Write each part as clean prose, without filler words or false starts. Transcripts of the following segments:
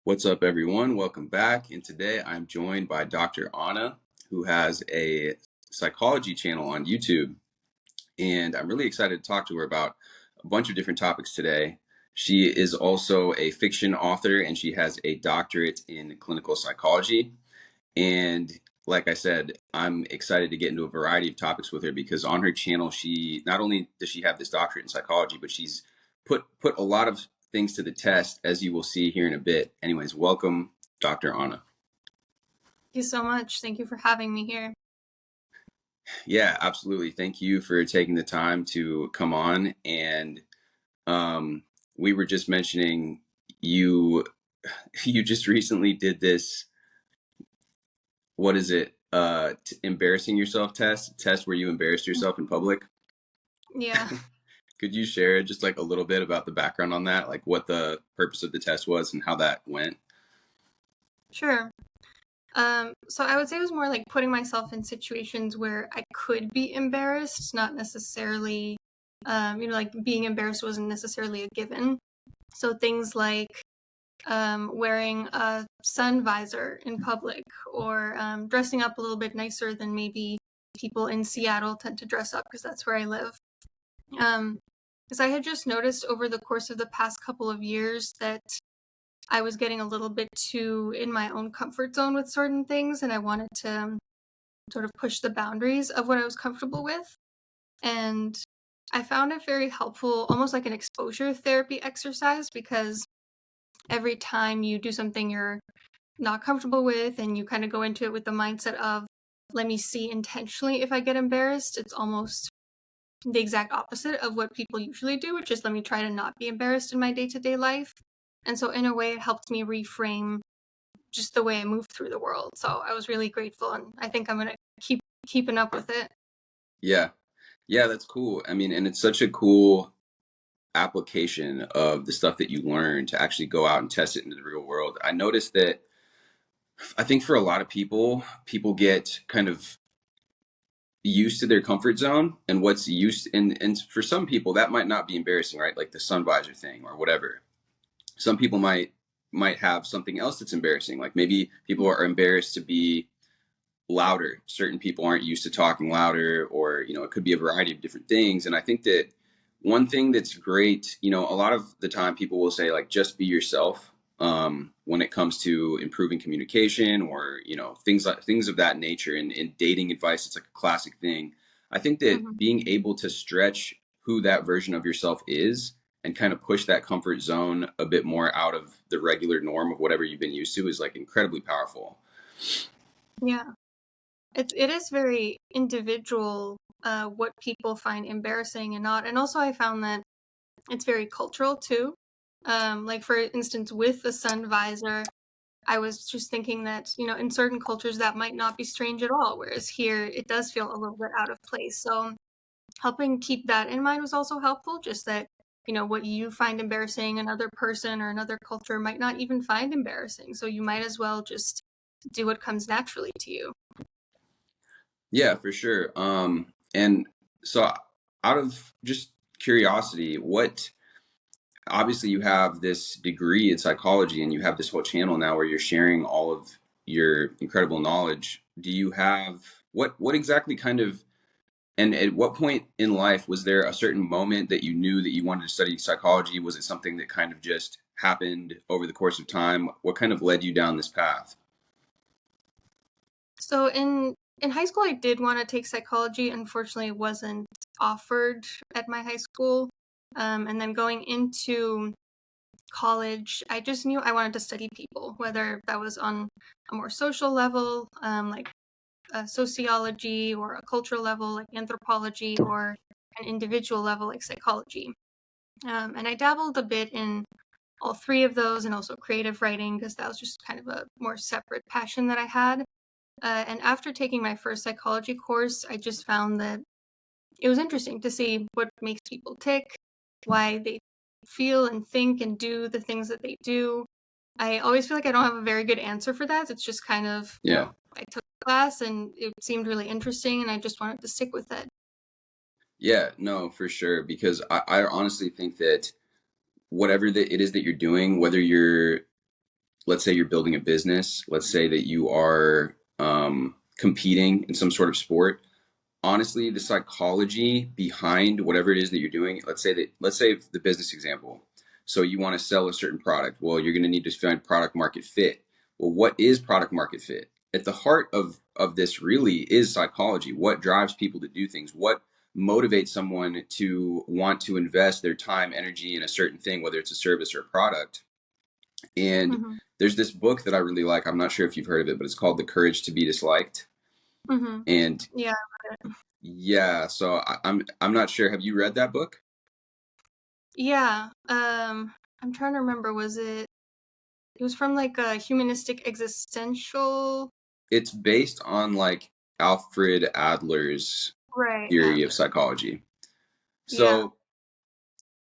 What's up, everyone? Welcome back. And today I'm joined by Dr. Anna, who has a psychology channel on YouTube. And I'm really excited to talk to her about a bunch of different topics today. She is also a fiction author and she has a doctorate in clinical psychology. And like I said, I'm excited to get into a variety of topics with her because on her channel, she not only does she have this doctorate in psychology, but she's put a lot of things to the test, as you will see here in a bit. Anyways, welcome, Dr. Anna. Thank you so much. Thank you for having me here. Yeah, absolutely. Thank you for taking the time to come on. And we were just mentioning you you just recently did this, what is it? Embarrassing yourself test where you embarrassed yourself in public. Yeah, Could you share just like a little bit about the background on that, like what the purpose of the test was and how that went? sure. So I would say it was more like putting myself in situations where I could be embarrassed, not necessarily, like being embarrassed wasn't necessarily a given. So things like wearing a sun visor in public or dressing up a little bit nicer than maybe people in Seattle tend to dress up because that's where I live. Because I had just noticed over the course of the past couple of years that I was getting a little bit too in my own comfort zone with certain things, and I wanted to sort of push the boundaries of what I was comfortable with. And I found it very helpful, almost like an exposure therapy exercise, because every time you do something you're not comfortable with and you kind of go into it with the mindset of, let me see intentionally if I get embarrassed, it's almost the exact opposite of what people usually do, which is let me try to not be embarrassed in my day-to-day life. And so in a way, it helped me reframe just the way I move through the world. So I was really grateful, and I think I'm gonna keep keeping up with it. Yeah. Yeah, that's cool. I mean, and it's such a cool application of the stuff that you learn to actually go out and test it into the real world. I noticed that I think for a lot of people, people get kind of used to their comfort zone and what's used and for some people that might not be embarrassing, right? Like the sun visor thing or whatever. Some people might have something else that's embarrassing. Like maybe people are embarrassed to be louder. Certain people aren't used to talking louder, or it could be a variety of different things. And I think that one thing that's great, a lot of the time people will say like just be yourself, when it comes to improving communication or things of that nature. And in dating advice, it's like a classic thing. I think that Mm-hmm. being able to stretch who that version of yourself is and kind of push that comfort zone a bit more out of the regular norm of whatever you've been used to is like incredibly powerful. Yeah, it is very individual what people find embarrassing and not, and also I found that it's very cultural too. Like for instance, with the sun visor, I was just thinking that, in certain cultures that might not be strange at all, whereas here it does feel a little bit out of place. So helping keep that in mind was also helpful, just that, what you find embarrassing, another person or another culture might not even find embarrassing. So you might as well just do what comes naturally to you. Yeah, for sure. And so out of just curiosity, what obviously you have this degree in psychology and you have this whole channel now where you're sharing all of your incredible knowledge. Do you have what exactly kind of and at what point in life was there a certain moment that you knew that you wanted to study psychology? Was it something that kind of just happened over the course of time? What kind of led you down this path? So in high school, I did want to take psychology. Unfortunately, it wasn't offered at my high school. And then going into college, I just knew I wanted to study people, whether that was on a more social level, like sociology, or a cultural level, like anthropology, or an individual level, like psychology. And I dabbled a bit in all three of those, and also creative writing, because that was just kind of a more separate passion that I had. And after taking my first psychology course, I just found that it was interesting to see what makes people tick, why they feel and think and do the things that they do. I always feel like I don't have a very good answer for that. It's just kind of, Yeah. I took the class and it seemed really interesting and I just wanted to stick with it. Yeah, no, for sure. Because I honestly think that whatever that it is that you're doing, whether you're let's say you're building a business, let's say that you are competing in some sort of sport. Honestly, the psychology behind whatever it is that you're doing, let's say the business example. So you want to sell a certain product. Well, you're going to need to find product market fit. Well, what is product market fit? At the heart of this really is psychology. What drives people to do things? What motivates someone to want to invest their time, energy in a certain thing, whether it's a service or a product? And Mm-hmm. there's this book that I really like. I'm not sure if you've heard of it, but it's called The Courage to Be Disliked. Mm-hmm. And Yeah. yeah, so I'm not sure. Have you read that book? Yeah. I'm trying to remember. It was from like a humanistic existential. It's based on like Alfred Adler's Right. theory of Adler. psychology. Yeah. So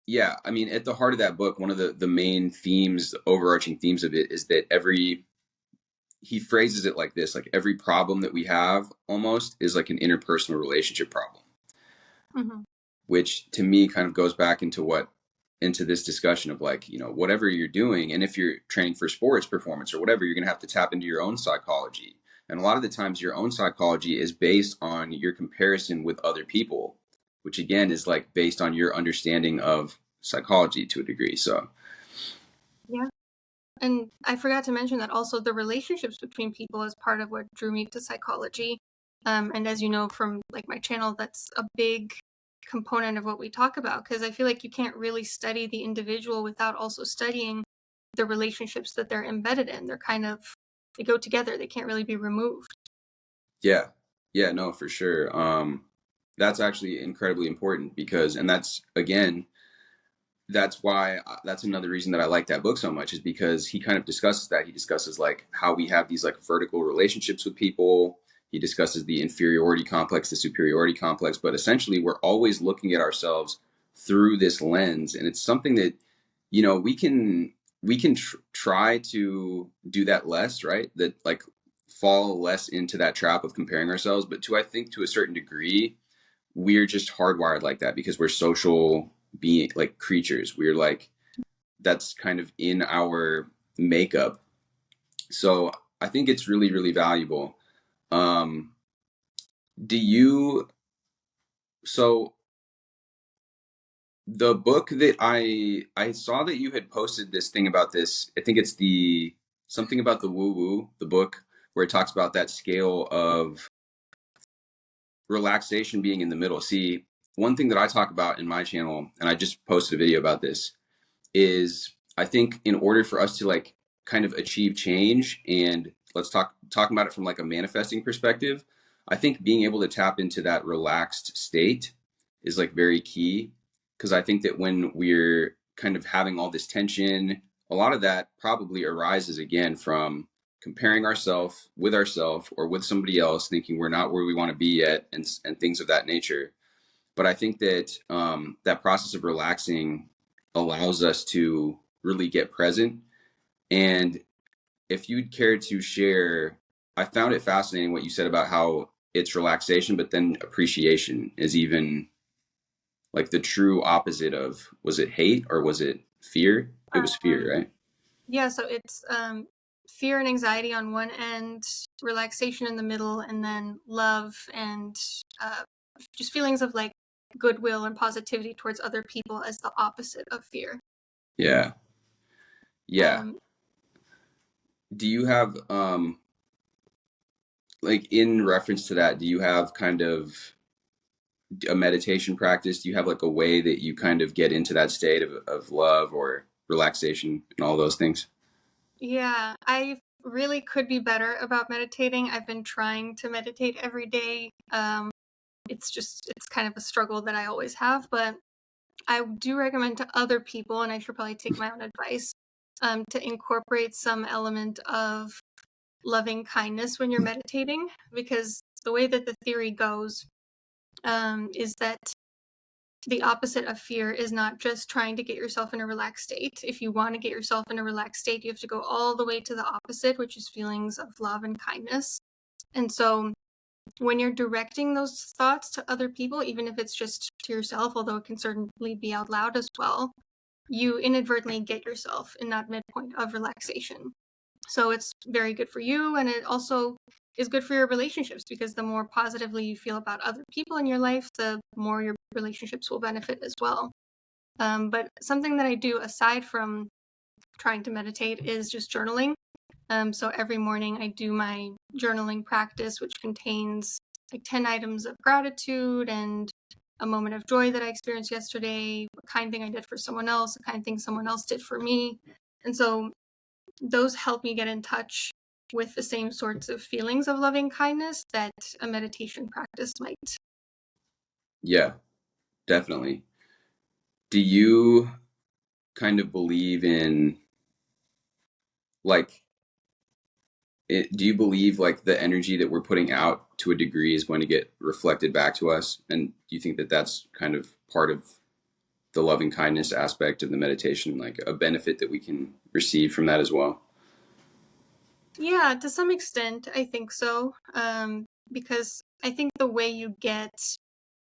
yeah, I mean, at the heart of that book, one of the main themes, the overarching themes of it is that every he phrases it like this, like every problem that we have almost is like an interpersonal relationship problem, Mm-hmm. which to me kind of goes back into this discussion of like, whatever you're doing, and if you're training for sports performance or whatever, you're going to have to tap into your own psychology. And a lot of the times your own psychology is based on your comparison with other people, which again is like based on your understanding of psychology to a degree. So Yeah. And I forgot to mention that also the relationships between people is part of what drew me to psychology. And as you know from like my channel, that's a big component of what we talk about because I feel like you can't really study the individual without also studying the relationships that they're embedded in. They go together. They can't really be removed. yeah, yeah, no, for sure. That's actually incredibly important because, and that's again, that's why that's another reason that I like that book so much is because he kind of discusses that. He discusses like how we have these like vertical relationships with people. He discusses the inferiority complex, the superiority complex, but essentially we're always looking at ourselves through this lens, and it's something that we can try to do that less, right? That like fall less into that trap of comparing ourselves, but to I think to a certain degree we're just hardwired like that because we're social being like creatures. We're like that's kind of in our makeup. So I think it's really, really valuable. Um, do you so the book that I saw that you had posted this thing about this, I think it's the something about the woo woo, the book where it talks about that scale of relaxation being in the middle. See, one thing that I talk about in my channel, and I just posted a video about this, is I think in order for us to like kind of achieve change, and let's talking about it from like a manifesting perspective, I think being able to tap into that relaxed state is like very key because I think that when we're kind of having all this tension, a lot of that probably arises again from comparing ourselves with ourselves or with somebody else, thinking we're not where we want to be yet, and things of that nature. But I think that that process of relaxing allows us to really get present. And if you'd care to share, I found it fascinating what you said about how it's relaxation, but then appreciation is even like the true opposite of, was it hate or was it fear? It was fear, right? Yeah, so it's fear and anxiety on one end, relaxation in the middle, and then love and uh, just feelings of like goodwill and positivity towards other people as the opposite of fear. Yeah. Yeah. Um, Do you have like in reference to that, do you have kind of a meditation practice? Do you have like a way that you kind of get into that state of love or relaxation and all those things? yeah, I really could be better about meditating. I've been trying to meditate every day. It's kind of a struggle that I always have, but I do recommend to other people, and I should probably take my own advice, to incorporate some element of loving kindness when you're meditating, because the way that the theory goes is that the opposite of fear is not just trying to get yourself in a relaxed state. If you want to get yourself in a relaxed state, you have to go all the way to the opposite, which is feelings of love and kindness. And so when you're directing those thoughts to other people, even if it's just to yourself, although it can certainly be out loud as well, you inadvertently get yourself in that midpoint of relaxation. So it's very good for you, and it also is good for your relationships, because the more positively you feel about other people in your life, the more your relationships will benefit as well. But something that I do aside from trying to meditate is just journaling. So every morning I do my journaling practice, which contains like 10 items of gratitude and a moment of joy that I experienced yesterday, a kind thing I did for someone else, a kind thing someone else did for me. And so those help me get in touch with the same sorts of feelings of loving kindness that a meditation practice might. Yeah, definitely. Do you kind of believe in like do you believe like the energy that we're putting out to a degree is going to get reflected back to us? And do you think that that's kind of part of the loving kindness aspect of the meditation, like a benefit that we can receive from that as well? Yeah, to some extent, I think so. Because I think the way you get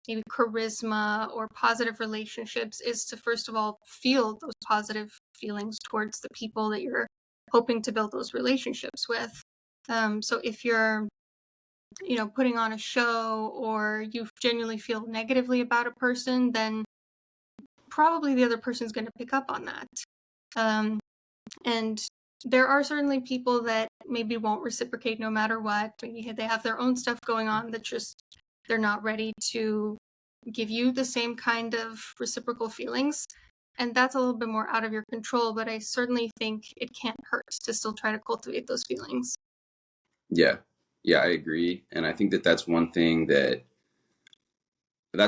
maybe charisma or positive relationships is to first of all feel those positive feelings towards the people that you're hoping to build those relationships with. So if you're, putting on a show, or you genuinely feel negatively about a person, then probably the other person's going to pick up on that. Um, and there are certainly people that maybe won't reciprocate no matter what. Maybe they have their own stuff going on that just they're not ready to give you the same kind of reciprocal feelings. And that's a little bit more out of your control, but I certainly think it can't hurt to still try to cultivate those feelings. Yeah. Yeah, I agree. And I think that that's one thing that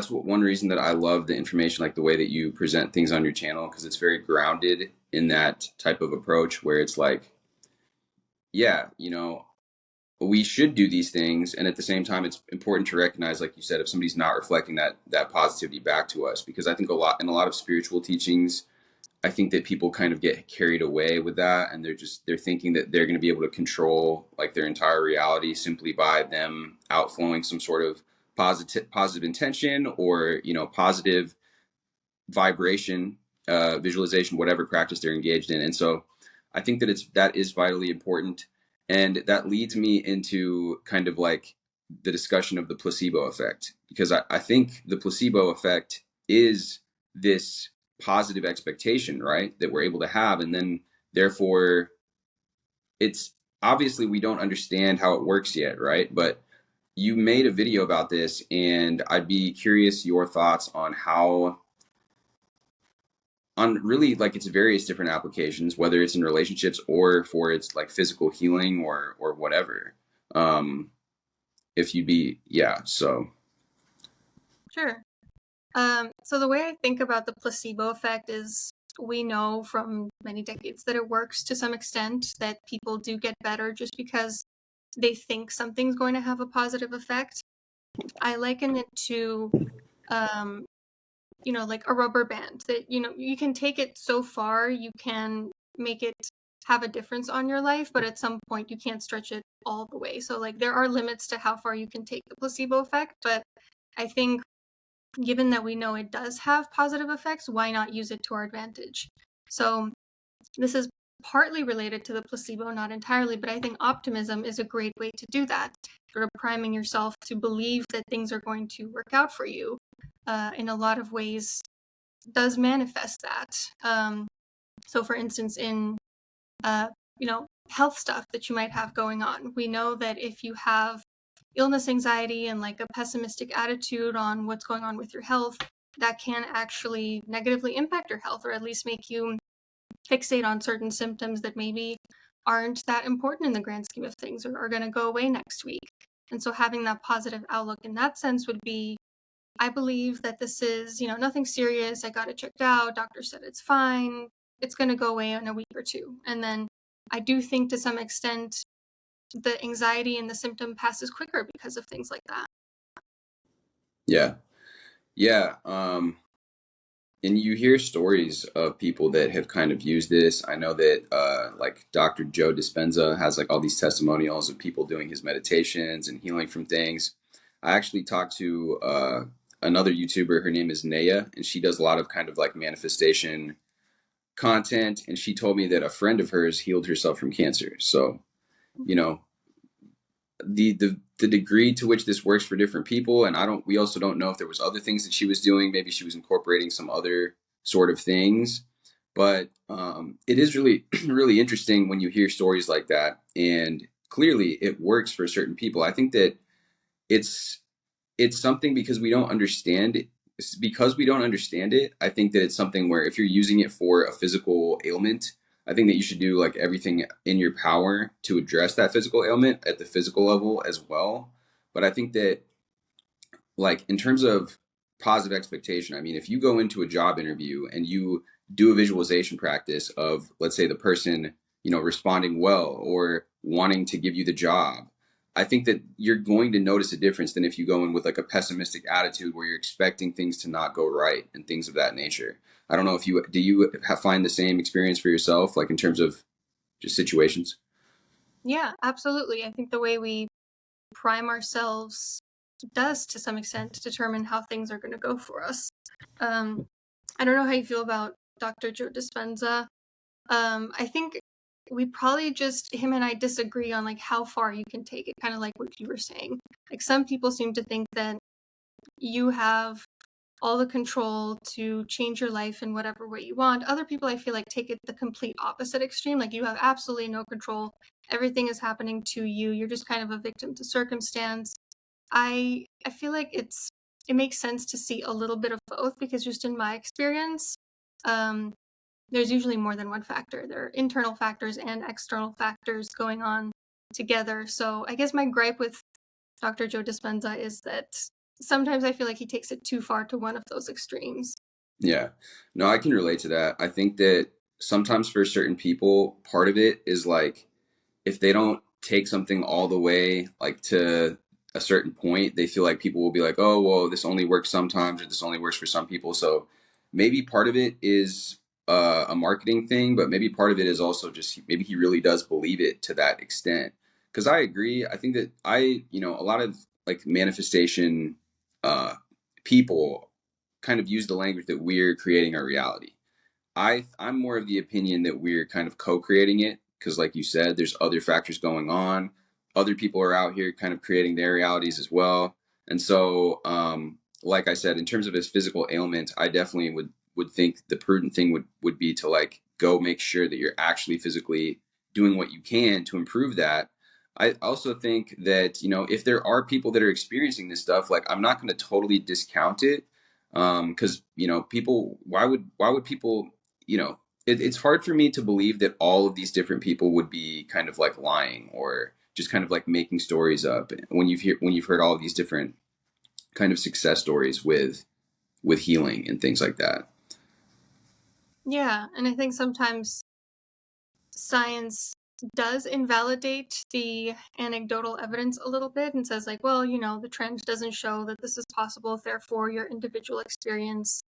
one reason that I love the information, like the way that you present things on your channel, because it's very grounded in that type of approach where it's like, yeah, we should do these things, and at the same time it's important to recognize, like you said, if somebody's not reflecting that positivity back to us, because I think a lot of spiritual teachings, I think that people kind of get carried away with that, and they're thinking that they're going to be able to control like their entire reality simply by them outflowing some sort of positive intention, or positive vibration, visualization, whatever practice they're engaged in. And so I think that is vitally important. And that leads me into kind of like the discussion of the placebo effect, because I think the placebo effect is this positive expectation, right, that we're able to have. And then therefore, it's obviously we don't understand how it works yet, right? But you made a video about this, and I'd be curious your thoughts on how on really like its various different applications, whether it's in relationships or for its like physical healing or whatever. Um, if you'd be, yeah. So Sure. So the way I think about the placebo effect is, we know from many decades that it works to some extent, that people do get better just because they think something's going to have a positive effect. I liken it to, um, like a rubber band that, you can take it so far, you can make it have a difference on your life, but at some point you can't stretch it all the way. So like there are limits to how far you can take the placebo effect, but I think given that we know it does have positive effects, why not use it to our advantage? So this is partly related to the placebo, not entirely, but I think optimism is a great way to do that. Sort of priming yourself to believe that things are going to work out for you, in a lot of ways does manifest that. So for instance, in, uh, health stuff that you might have going on, we know that if you have illness anxiety and like a pessimistic attitude on what's going on with your health, that can actually negatively impact your health, or at least make you fixate on certain symptoms that maybe aren't that important in the grand scheme of things, or are going to go away next week. And so having that positive outlook in that sense would be, I believe that this is, nothing serious. I got it checked out. Doctor said it's fine. It's going to go away in a week or two. And then I do think to some extent the anxiety and the symptom passes quicker because of things like that. yeah, yeah. And you hear stories of people that have kind of used this. I know that like Dr. Joe Dispenza has like all these testimonials of people doing his meditations and healing from things. I actually talked to another YouTuber. Her name is Naya, and she does a lot of kind of like manifestation content, and she told me that a friend of hers healed herself from cancer. So, you know, the degree to which this works for different people, and I don't we also don't know if there was other things that she was doing. Maybe she was incorporating some other sort of things. But it is really really interesting when you hear stories like that, and clearly it works for certain people. I think that it's it's something because we don't understand it. Because we don't understand it, I think that it's something where if you're using it for a physical ailment, I think that you should do like everything in your power to address that physical ailment at the physical level as well. But I think that, like, in terms of positive expectation, I mean, if you go into a job interview and you do a visualization practice of, let's say, the person, responding well or wanting to give you the job, I think that you're going to notice a difference than if you go in with like a pessimistic attitude where you're expecting things to not go right and things of that nature. I don't know if you find the same experience for yourself, like in terms of just situations. Yeah, absolutely. I think the way we prime ourselves does, to some extent, determine how things are going to go for us. Um, I don't know how you feel about Dr. Joe Dispenza. I think we probably just him and I disagree on like how far you can take it, kind of like what you were saying. Like some people seem to think that you have all the control to change your life in whatever way you want. Other people, I feel like, take it the complete opposite extreme. Like you have absolutely no control. Everything is happening to you. You're just kind of a victim to circumstance. I feel like it makes sense to see a little bit of both because just in my experience, um, there's usually more than one factor. There are internal factors and external factors going on together. So I guess my gripe with Dr. Joe Dispenza is that sometimes I feel like he takes it too far to one of those extremes. Yeah. No, I can relate to that. I think that sometimes for certain people, part of it is like if they don't take something all the way like to a certain point, they feel like people will be like, "Oh, well, this only works sometimes or this only works for some people." So maybe part of it is a marketing thing, but maybe part of it is also just maybe he really does believe it to that extent. Because I agree. I think that a lot of like manifestation uh, people kind of use the language that we're creating our reality. I'm more of the opinion that we're kind of co-creating it because, like you said, there's other factors going on. Other people are out here kind of creating their realities as well. And so, like I said, in terms of his physical ailment, I definitely would think the prudent thing would be to like go make sure that you're actually physically doing what you can to improve that. I also think that if there are people that are experiencing this stuff, like I'm not going to totally discount it because people why would people it's hard for me to believe that all of these different people would be kind of like lying or just kind of like making stories up when you've heard all of these different kind of success stories with healing and things like that. Yeah, and I think sometimes science does invalidate the anecdotal evidence a little bit and says like, well, the trend doesn't show that this is possible, therefore your individual experience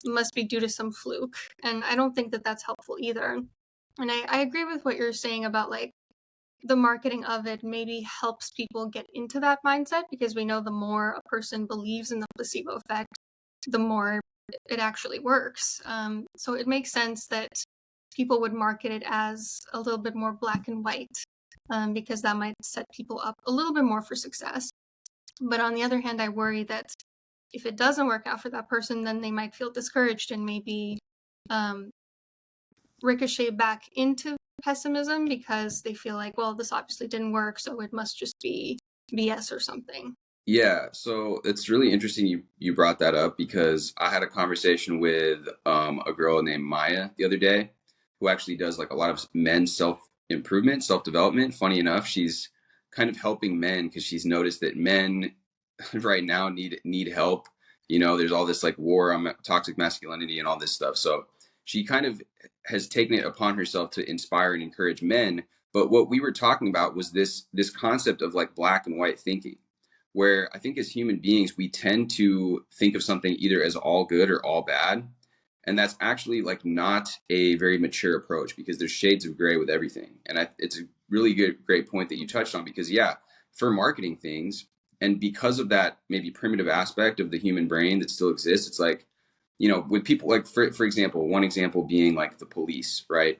must be due to some fluke. And I don't think that that's helpful either. And I agree with what you're saying about like the marketing of it maybe helps people get into that mindset because we know the more a person believes in the placebo effect, the more it actually works. So it makes sense that people would market it as a little bit more black and white because that might set people up a little bit more for success. But on the other hand, I worry that if it doesn't work out for that person, then they might feel discouraged and maybe um, ricochet back into pessimism because they feel like, well, this obviously didn't work, so it must just be BS or something. Yeah, so it's really interesting you brought that up because I had a conversation with a girl named Maya the other day who actually does like a lot of men's self improvement, self development. Funny enough, she's kind of helping men because she's noticed that men right now need help. There's all this like war on toxic masculinity and all this stuff. So she kind of has taken it upon herself to inspire and encourage men. But what we were talking about was this concept of like black and white thinking where I think as human beings, we tend to think of something either as all good or all bad. And that's actually like not a very mature approach because there's shades of gray with everything. And it's a really great point that you touched on because, yeah, for marketing things, and because of that maybe primitive aspect of the human brain that still exists, it's like with people like, for example, one example being like the police, right?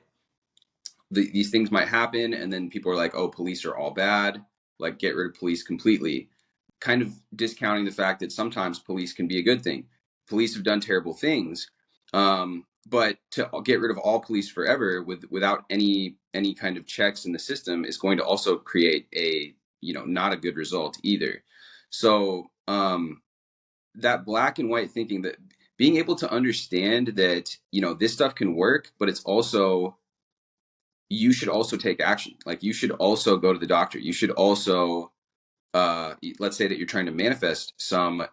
These things might happen, and then people are like, "Oh, police are all bad. Like, get rid of police completely," kind of discounting the fact that sometimes police can be a good thing. Police have done terrible things, but to get rid of all police forever without any kind of checks in the system is going to also create a not a good result either. So that black and white thinking, that being able to understand that this stuff can work, but it's also you should also take action. Like you should also go to the doctor. You should also let's say that you're trying to manifest some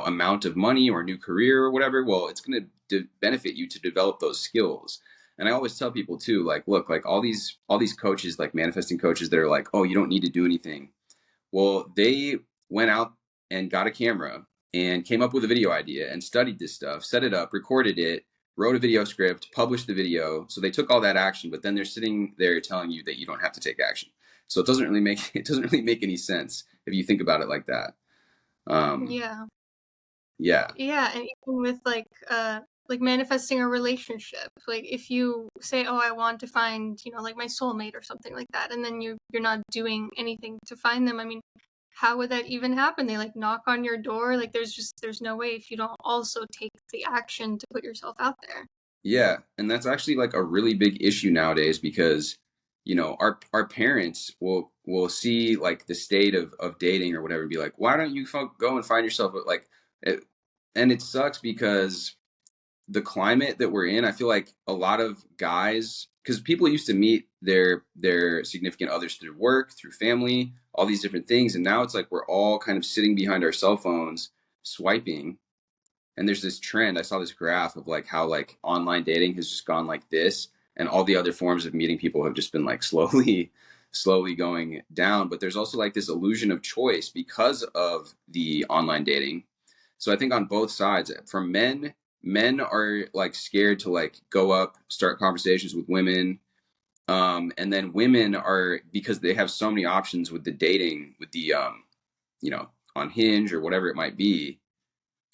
amount of money or a new career or whatever. Well, it's going to benefit you to develop those skills. And I always tell people too, like, look, like all these coaches, like manifesting coaches that are like, oh, you don't need to do anything. Well, they went out and got a camera and came up with a video idea and studied this stuff, set it up, recorded it, wrote a video script, published the video. So they took all that action, but then they're sitting there telling you that you don't have to take action. So it doesn't really make any sense if you think about it like that. Um, Yeah. yeah, Yeah, and even with like manifesting a relationship. Like if you say, "Oh, I want to find, like my soulmate or something like that," and then you're not doing anything to find them. I mean, how would that even happen? They like knock on your door. Like there's no way if you don't also take the action to put yourself out there. yeah, and that's actually like a really big issue nowadays because our parents will see like the state of dating or whatever and be like, why don't you go and find yourself like it, and it sucks because the climate that we're in, I feel like a lot of guys, because people used to meet their significant others through work, through family, all these different things, and now it's like we're all kind of sitting behind our cell phones swiping. And there's this trend. I saw this graph of like how like online dating has just gone like this, and all the other forms of meeting people have just been like slowly going down. But there's also like this illusion of choice because of the online dating. So I think on both sides, for men are like scared to like go up, start conversations with women. And then women are, because they have so many options with the dating, with the on Hinge or whatever it might be,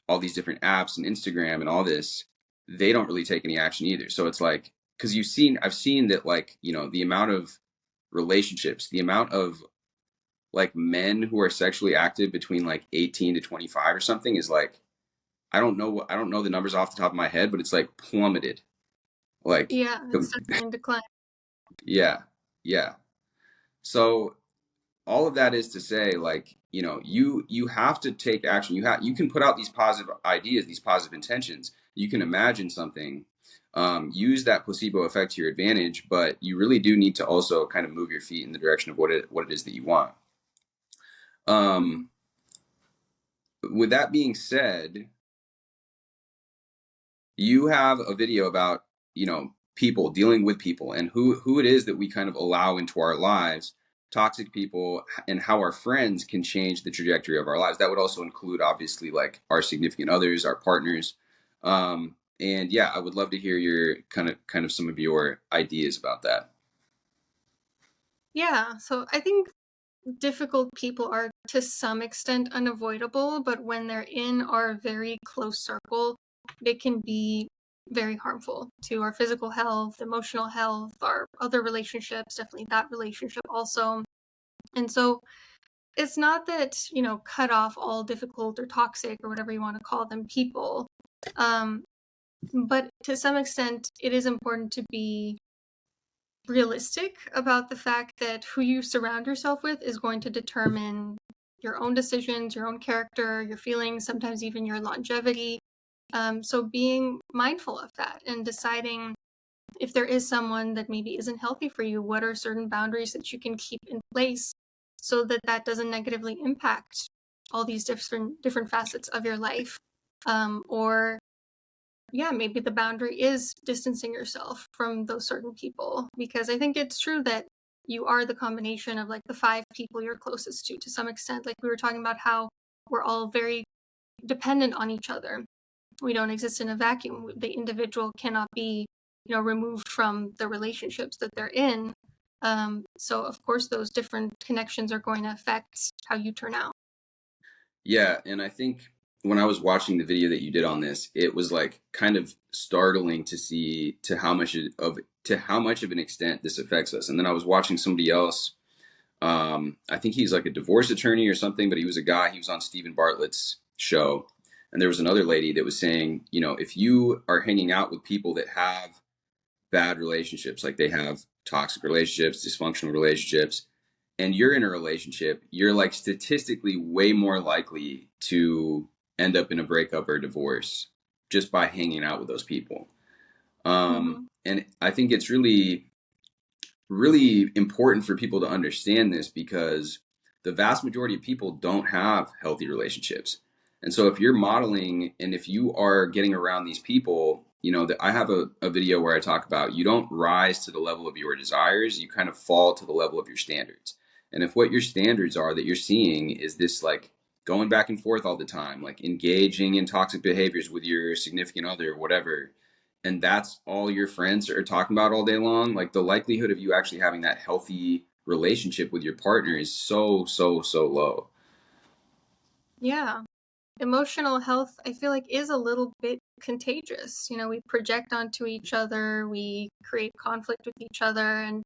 all these different apps and Instagram and all this, they don't really take any action either. So it's like, because I've seen that, like, the amount of relationships, the amount of like men who are sexually active between like 18 to 25 or something is like, I don't know the numbers off the top of my head, but it's like plummeted. Like, Yeah, it's definitely in decline. yeah, yeah. So all of that is to say, like, you have to take action. You can put out these positive ideas, these positive intentions. You can imagine something, use that placebo effect to your advantage, but you really do need to also kind of move your feet in the direction of what it is that you want. Mhm. um with that being said, you have a video about people dealing with people and who it is that we kind of allow into our lives, toxic people, and how our friends can change the trajectory of our lives. That would also include obviously like our significant others, our partners. And yeah, I would love to hear your kind of some of your ideas about that. Yeah, so I think difficult people are to some extent unavoidable, but when they're in our very close circle, they can be very harmful to our physical health, emotional health, our other relationships, definitely that relationship also. And so it's not that, cut off all difficult or toxic or whatever you want to call them people. Um, but to some extent, it is important to be realistic about the fact that who you surround yourself with is going to determine your own decisions, your own character, your feelings, sometimes even your longevity. So being mindful of that and deciding if there is someone that maybe isn't healthy for you, what are certain boundaries that you can keep in place so that that doesn't negatively impact all these different facets of your life. Or yeah, maybe the boundary is distancing yourself from those certain people, because I think it's true that you are the combination of like the five people you're closest to some extent. Like we were talking about how we're all very dependent on each other. We don't exist in a vacuum. The individual cannot be, removed from the relationships that they're in. So of course those different connections are going to affect how you turn out. Yeah, and I think when I was watching the video that you did on this, it was like kind of startling to see to how much of an extent this affects us. And then I was watching somebody else. I think he's like a divorce attorney or something, but he was a guy. He was on Stephen Bartlett's show, and there was another lady that was saying, you know, if you are hanging out with people that have bad relationships, like they have toxic relationships, dysfunctional relationships, and you're in a relationship, you're like statistically way more likely to end up in a breakup or a divorce just by hanging out with those people. Mm-hmm. And I think it's really important for people to understand this because the vast majority of people don't have healthy relationships. And so if you're modeling and if you are getting around these people, you know, that I have a video where I talk about you don't rise to the level of your desires, you kind of fall to the level of your standards. And if what your standards are that you're seeing is this like going back and forth all the time, like engaging in toxic behaviors with your significant other or whatever, and that's all your friends are talking about all day long, like the likelihood of you actually having that healthy relationship with your partner is so low. Yeah. Emotional health, I feel like, is a little bit contagious. You know, we project onto each other, we create conflict with each other, and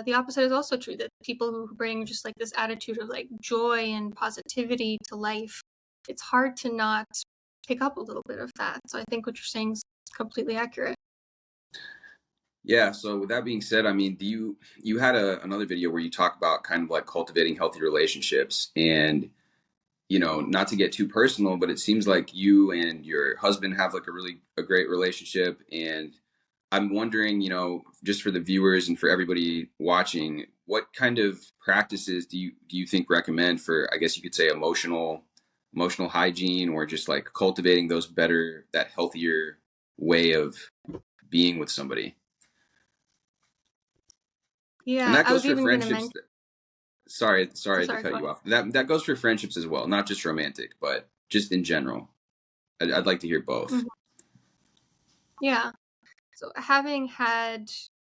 the opposite is also true, that people who bring just like this attitude of like joy and positivity to life, it's hard to not pick up a little bit of that. So I think what you're saying is completely accurate. Yeah, so with that being said, I mean, do you had another video where you talk about kind of like cultivating healthy relationships and you know, not to get too personal, but it seems like you and your husband have like a great relationship. And I'm wondering, you know, just for the viewers and for everybody watching, what kind of practices do you think recommend for, I guess you could say, emotional hygiene, or just like cultivating those better, that healthier way of being with somebody? And Yeah, that I goes was for even going to friendships. mention. Oh, Sorry to sorry, cut go you ahead. off. That goes for friendships as well, not just romantic, but just in general. I'd like to hear both. Mhm. Yeah. So having had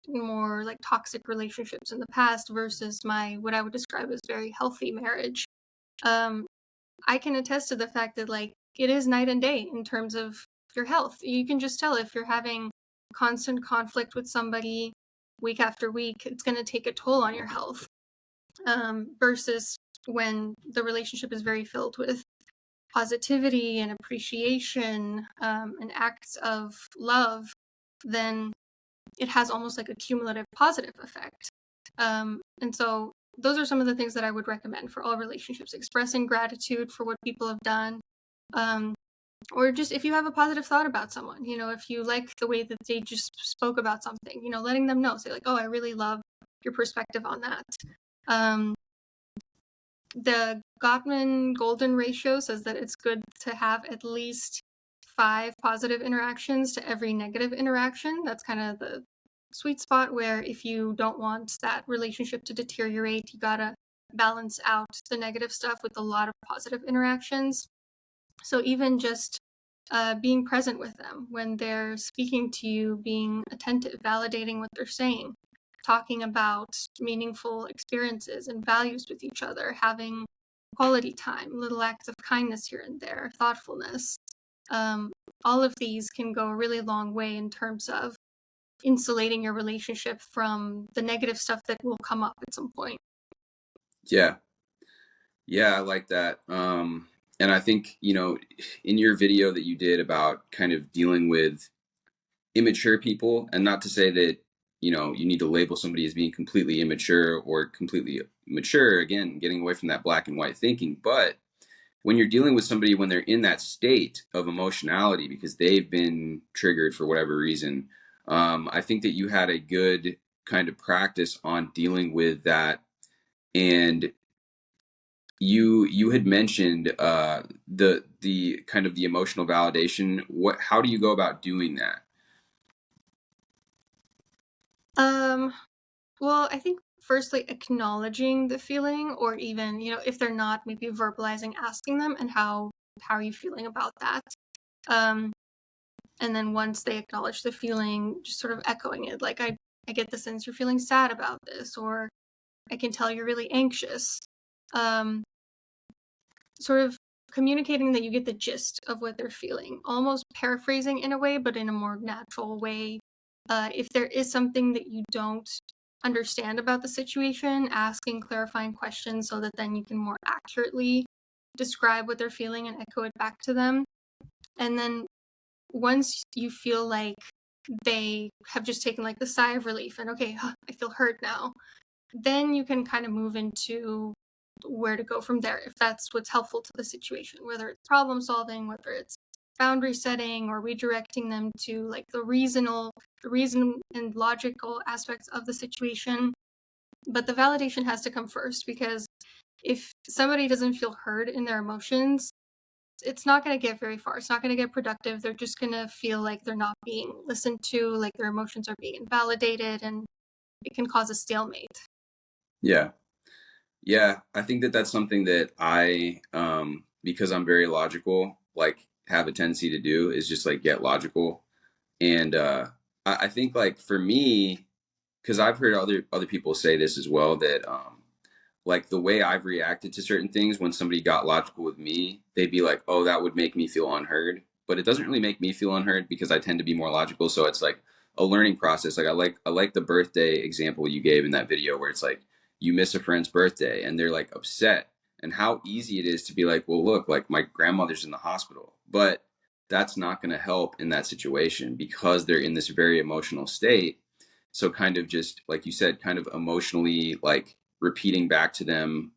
more like toxic relationships in the past versus my what I would describe as very healthy marriage, um, I can attest to the fact that like it is night and day in terms of your health. You can just tell if you're having constant conflict with somebody week after week, it's going to take a toll on your health. Versus when the relationship is very filled with positivity and appreciation, and acts of love, then it has almost like a cumulative positive effect. And so those are some of the things that I would recommend for all relationships: expressing gratitude for what people have done, um, or just if you have a positive thought about someone, you know, if you like the way that they just spoke about something, you know, letting them know, say like, oh, I really love your perspective on that. Um, the Gottman Golden ratio says that it's good to have at least 5 positive interactions to every negative interaction. That's kind of the sweet spot where if you don't want that relationship to deteriorate, you gotta balance out the negative stuff with a lot of positive interactions. So even just being present with them when they're speaking to you, being attentive, validating what they're saying, talking about meaningful experiences and values with each other, having quality time, little acts of kindness here and there, thoughtfulness. Um, all of these can go a really long way in terms of insulating your relationship from the negative stuff that will come up at some point. Yeah, yeah, I like that. And I think, you know, in your video that you did about kind of dealing with immature people, and not to say that, you know, you need to label somebody as being completely immature or completely mature, again, getting away from that black and white thinking, but when you're dealing with somebody when they're in that state of emotionality because they've been triggered for whatever reason, I think that you had a good kind of practice on dealing with that. And you had mentioned the kind of the emotional validation. What how do you go about doing that? Um, well, I think firstly acknowledging the feeling, or even, you know, if they're not, maybe verbalizing, asking them, and how are you feeling about that? Um, and then once they acknowledge the feeling, just sort of echoing it, like I get the sense you're feeling sad about this, or I can tell you're really anxious. Um, Sort of communicating that you get the gist of what they're feeling, almost paraphrasing in a way, but in a more natural way. If there is something that you don't understand about the situation, asking clarifying questions so that then you can more accurately describe what they're feeling and echo it back to them. And then once you feel like they have just taken like the sigh of relief and okay, I feel heard now, then you can kind of move into where to go from there if that's what's helpful to the situation, whether it's problem solving, whether it's boundary setting, or redirecting them to like the reason and logical aspects of the situation. But the validation has to come first, because if somebody doesn't feel heard in their emotions, it's not going to get very far. It's not going to get productive. They're just going to feel like they're not being listened to, like their emotions are being invalidated, and it can cause a stalemate. Yeah. Yeah, I think that that's something that because I'm very logical, like have a tendency to do is just like get logical. And I think like for me, because I've heard other people say this as well, that like the way I've reacted to certain things when somebody got logical with me, they'd be like, "Oh, that would make me feel unheard." But it doesn't really make me feel unheard because I tend to be more logical. So it's like a learning process. Like I like the birthday example you gave in that video where it's like you miss a friend's birthday and they're like upset, and how easy it is to be like, "Well, look, like my grandmother's in the hospital." But that's not going to help in that situation because they're in this very emotional state. So kind of just like you said, kind of emotionally like repeating back to them,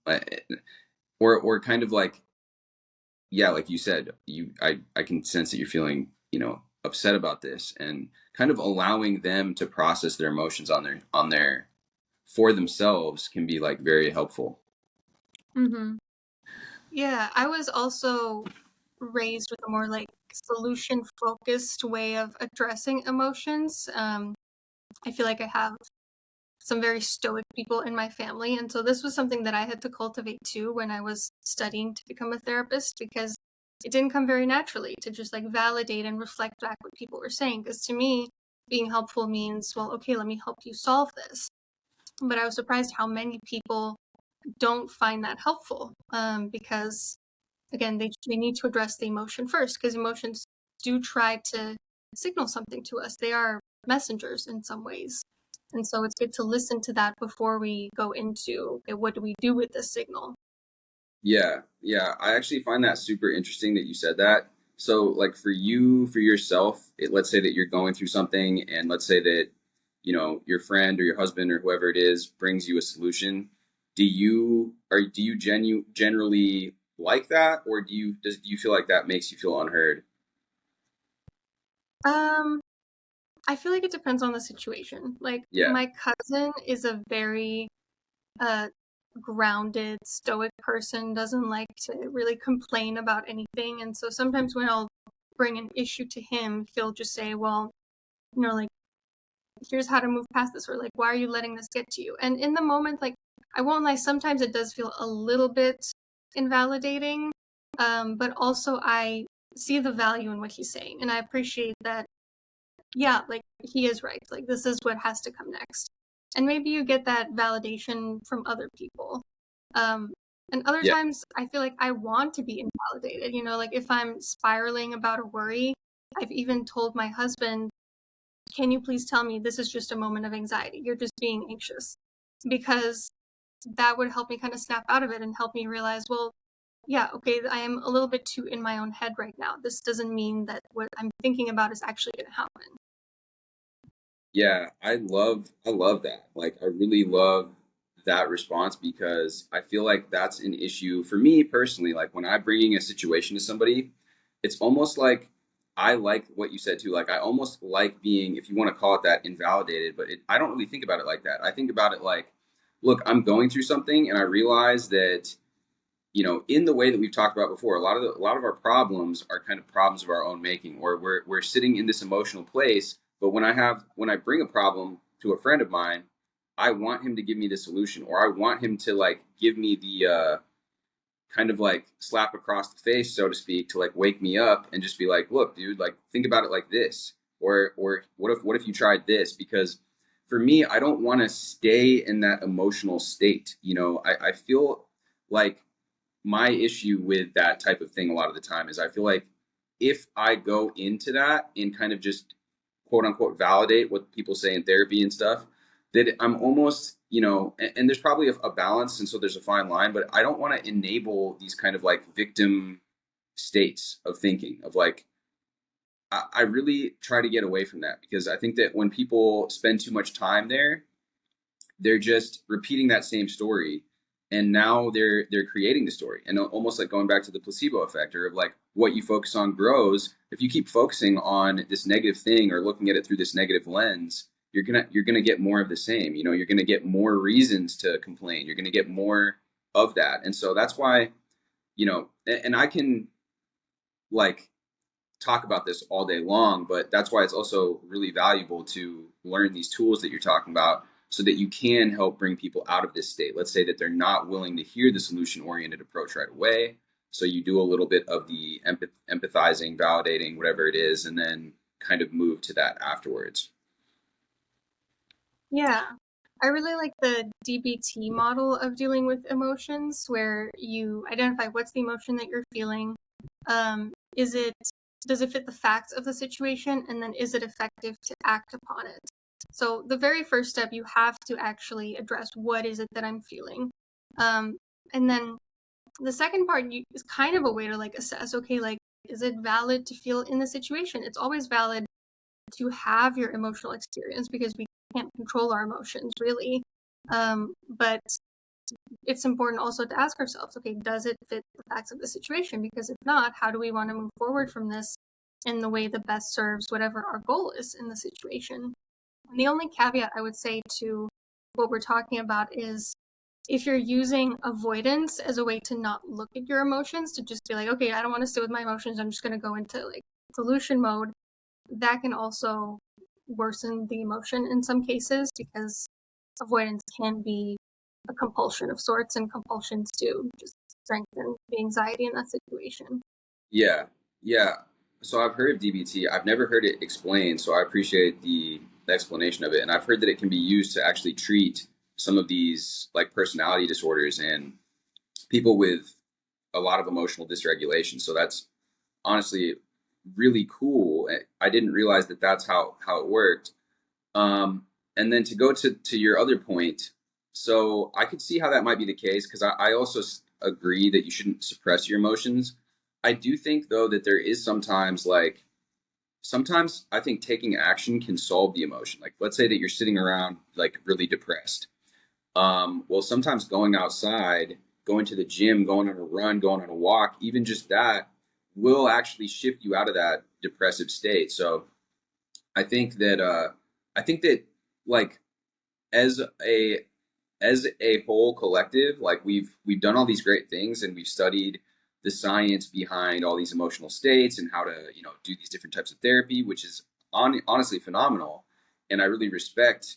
or kind of like, yeah, like you said, I can sense that you're feeling, upset about this, and kind of allowing them to process their emotions on their for themselves can be like very helpful. Mm-hmm. Yeah, I was also raised with a more like solution focused way of addressing emotions. I feel like I have some very stoic people in my family, and so this was something that I had to cultivate too when I was studying to become a therapist, because it didn't come very naturally to just like validate and reflect back what people were saying. Because to me, being helpful means, well, okay, let me help you solve this. But I was surprised how many people don't find that helpful, because again, they need to address the emotion first, because emotions do try to signal something to us. They are messengers in some ways. And so it's good to listen to that before we go into, okay, what do we do with this signal? Yeah, yeah. I actually find that super interesting that you said that. So, like for you, for yourself, let's say that you're going through something, and let's say that, your friend or your husband or whoever it is brings you a solution. Do you generally like that, or do you feel like that makes you feel unheard? Um, I feel like it depends on the situation. Like Yeah, my cousin is a very uh grounded, stoic person, doesn't like to really complain about anything. And so sometimes when I'll bring an issue to him, he'll just say, well, like, here's how to move past this, or like, why are you letting this get to you? And in the moment, like, I won't lie, sometimes it does feel a little bit invalidating. But also I see the value in what he's saying, and I appreciate that, yeah, like he is right. Like this is what has to come next. And maybe you get that validation from other people. Um, and other yeah, times I feel like I want to be invalidated, like if I'm spiraling about a worry, I've even told my husband, can you please tell me this is just a moment of anxiety? You're just being anxious. Because that would help me kind of snap out of it and help me realize, well, yeah, okay, I am a little bit too in my own head right now. This doesn't mean that what I'm thinking about is actually going to happen. yeah. I love that. Like, I really love that response because I feel like that's an issue for me personally. Like when I'm bringing a situation to somebody, it's almost like I like what you said too. Like I almost like being, if you want to call it that, invalidated. But I don't really think about it like that. I think about it like, look, I'm going through something, and I realize that in the way that we've talked about before, a lot of our problems are kind of problems of our own making, or we're sitting in this emotional place. But when I bring a problem to a friend of mine, I want him to give me the solution, or I want him to like give me the kind of like slap across the face, so to speak, to like wake me up and just be like, look, dude, like think about it like this, or what if you tried this? Because for me, I don't want to stay in that emotional state. I feel like my issue with that type of thing a lot of the time is I feel like if I go into that and kind of just quote unquote validate what people say in therapy and stuff, that I'm almost, and there's probably a balance, and so there's a fine line, but I don't want to enable these kind of like victim states of thinking of like, I really try to get away from that because I think that when people spend too much time there, they're just repeating that same story, and now they're creating the story, and almost like going back to the placebo effect, or of like what you focus on grows. If you keep focusing on this negative thing or looking at it through this negative lens, you're gonna get more of the same. You're gonna get more reasons to complain. You're gonna get more of that, and so that's why, and I can like talk about this all day long, but that's why it's also really valuable to learn these tools that you're talking about so that you can help bring people out of this state. Let's say that they're not willing to hear the solution oriented approach right away. So you do a little bit of the empathizing, validating, whatever it is, and then kind of move to that afterwards. Yeah. I really like the DBT model of dealing with emotions where you identify what's the emotion that you're feeling. Is it does it fit the facts of the situation, and then is it effective to act upon it? So the very first step, you have to actually address what is it that I'm feeling. Um, and then the second part is kind of a way to like assess, okay, like, is it valid to feel in the situation? It's always valid to have your emotional experience because we can't control our emotions really. But it's important also to ask ourselves, okay, does it fit the facts of the situation? Because if not, how do we want to move forward from this in the way that best serves whatever our goal is in the situation? And the only caveat I would say to what we're talking about is if you're using avoidance as a way to not look at your emotions, to just be like, okay, I don't want to sit with my emotions, I'm just going to go into like solution mode, that can also worsen the emotion in some cases because avoidance can be a compulsion of sorts, and compulsions do just strengthen the anxiety in that situation. Yeah, yeah. So I've heard of DBT. I've never heard it explained, so I appreciate the explanation of it. And I've heard that it can be used to actually treat some of these like personality disorders and people with a lot of emotional dysregulation. So that's honestly really cool. I didn't realize that that's how it worked. And then to go to your other point, so I could see how that might be the case because I also agree that you shouldn't suppress your emotions. I do think though that there is sometimes like sometimes I think taking action can solve the emotion. Like let's say that you're sitting around like really depressed. Well, sometimes going outside, going to the gym, going on a run, going on a walk, even just that will actually shift you out of that depressive state. So I think that like as a as a whole collective, like we've done all these great things and we've studied the science behind all these emotional states and how to do these different types of therapy, which is honestly phenomenal. And I really respect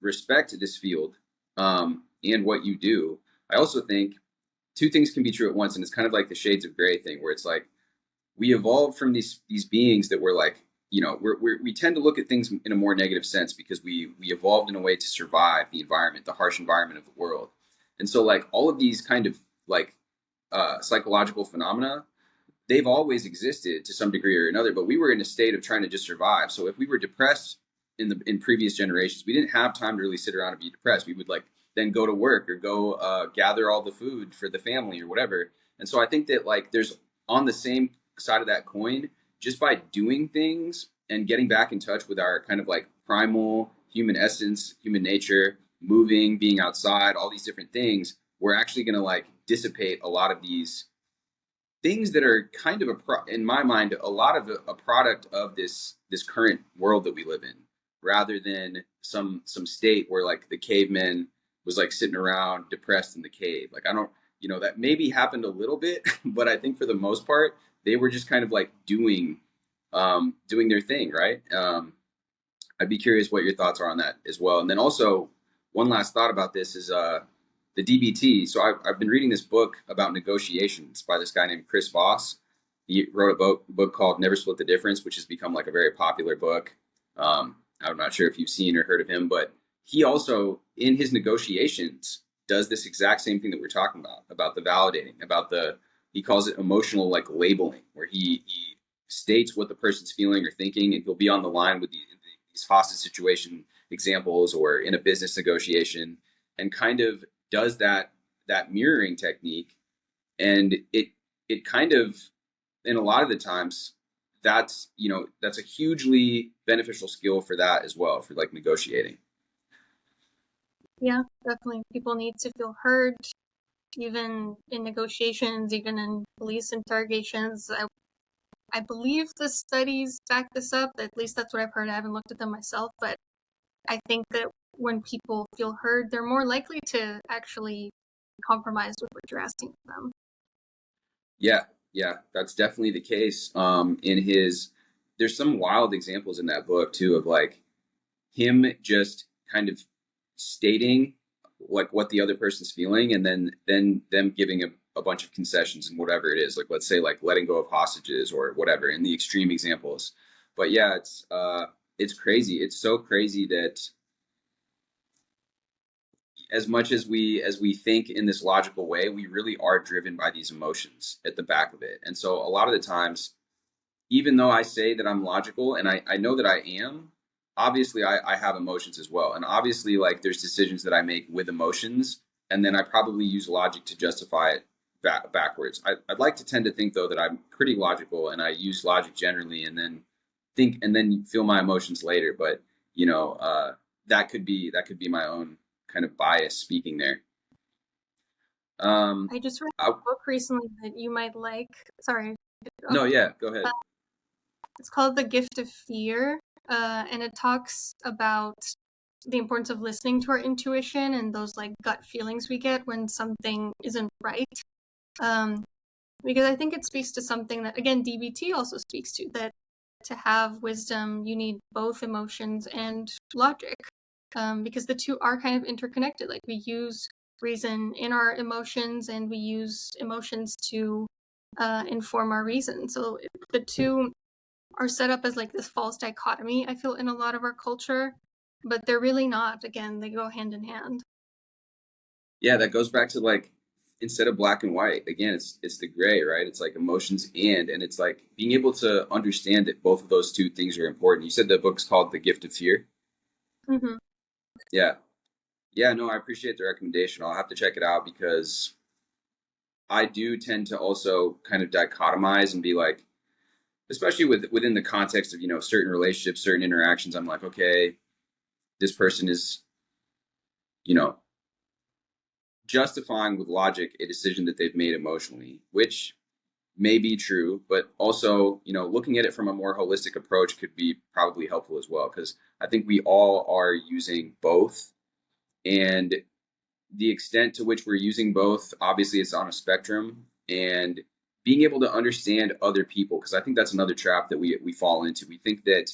this field and what you do. I also think two things can be true at once, and it's kind of like the shades of gray thing, where it's like we evolved from these beings that were like we tend to look at things in a more negative sense because we evolved in a way to survive the environment, the harsh environment of the world, and so like all of these kind of like psychological phenomena, they've always existed to some degree or another, but we were in a state of trying to just survive. So if we were depressed in previous generations, we didn't have time to really sit around and be depressed. We would like then go to work or go gather all the food for the family or whatever. And so I think that like there's on the same side of that coin, just by doing things and getting back in touch with our kind of like primal human essence, human nature, moving, being outside, all these different things, we're actually going to like dissipate a lot of these things that are kind of in my mind a lot of a product of this current world that we live in, rather than some state where like the caveman was like sitting around depressed in the cave. Like I don't, that maybe happened a little bit, but I think for the most part they were just kind of like doing their thing, right? I'd be curious what your thoughts are on that as well. And then also, one last thought about this is the DBT. So I've been reading this book about negotiations by this guy named Chris Voss. He wrote a book called Never Split the Difference, which has become like a very popular book. I'm not sure if you've seen or heard of him, but he also, in his negotiations, does this exact same thing that we're talking about the validating, about the, he calls it emotional like labeling, where he states what the person's feeling or thinking, and he'll be on the line with these hostage situation examples or in a business negotiation, and kind of does that mirroring technique, and it kind of, in a lot of the times, that's, you know, that's a hugely beneficial skill for that as well, for like negotiating. Yeah, definitely. People need to feel heard, even in negotiations, even in police interrogations. I believe the studies back this up. At least that's what I've heard. I haven't looked at them myself, but I think that when people feel heard, they're more likely to actually compromise with what you're asking of them. Yeah, yeah, that's definitely the case. In his, there's some wild examples in that book too of like him just kind of stating like what the other person's feeling, and then them giving a bunch of concessions and whatever it is, like let's say like letting go of hostages or whatever in the extreme examples. But yeah, it's crazy. It's so crazy that as much as we think in this logical way, we really are driven by these emotions at the back of it. And so a lot of the times, even though I say that I'm logical and I know that I am, obviously I have emotions as well. And obviously, like, there's decisions that I make with emotions, and then I probably use logic to justify it backwards. I'd like to tend to think, though, that I'm pretty logical and I use logic generally, and then think and then feel my emotions later. But, you know, that could be my own kind of bias speaking there. Um, I just read I, a book recently that you might like. Sorry. no, yeah, go ahead. It's called The Gift of Fear, and it talks about the importance of listening to our intuition and those like gut feelings we get when something isn't right. Um, because I think it speaks to something that, again, DBT also speaks to, that to have wisdom, you need both emotions and logic, because the two are kind of interconnected. Like, we use reason in our emotions, and we use emotions to inform our reason. So the two are set up as like this false dichotomy, I feel, in a lot of our culture, but they're really not. Again, they go hand in hand. Yeah, that goes back to like, instead of black and white, again, it's the gray, right? It's like emotions, and it's like being able to understand that both of those two things are important. You said the book's called The Gift of Fear. Mm-hmm. Yeah. Yeah, no, I appreciate the recommendation. I'll have to check it out because I do tend to also kind of dichotomize and be like, especially within the context of, you know, certain relationships, certain interactions, I'm like, okay, this person is, you know, justifying with logic a decision that they've made emotionally, which may be true, but also, you know, looking at it from a more holistic approach could be probably helpful as well, because I think we all are using both, and the extent to which we're using both, obviously, it's on a spectrum, and being able to understand other people, because I think that's another trap that we fall into. We think that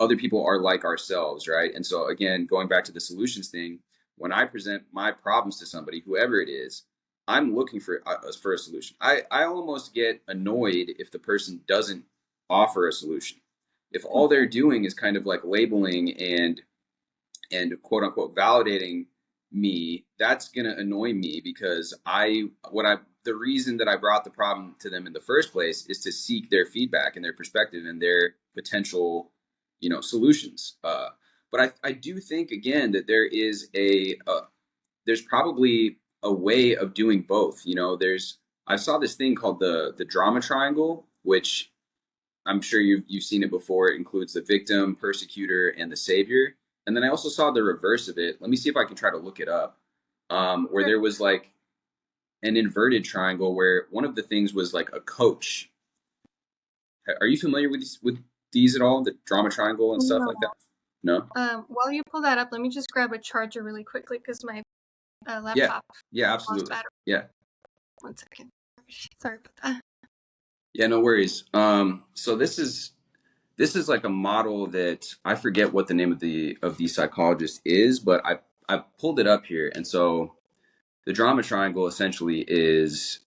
other people are like ourselves, right? And so again, going back to the solutions thing, when I present my problems to somebody, whoever it is, I'm looking for a solution. I almost get annoyed if the person doesn't offer a solution. If all they're doing is kind of like labeling and quote unquote validating me, that's gonna annoy me, because the reason that I brought the problem to them in the first place is to seek their feedback and their perspective and their potential, you know, solutions. But I do think again that there's probably a way of doing both. You know, I saw this thing called the drama triangle, which I'm sure you've seen it before. It includes the victim, persecutor, and the savior. And then I also saw the reverse of it. Let me see if I can try to look it up. Where Sure. there was like an inverted triangle where one of the things was like a coach. Are you familiar with these at all? The drama triangle and stuff No. like that? No. While you pull that up, let me just grab a charger really quickly because my Yeah. laptop Yeah. lost Absolutely. battery. Yeah. 1 second. Sorry about that. Yeah. No worries. So this is like a model that I forget what the name of the psychologist is, but I pulled it up here, and so the drama triangle essentially is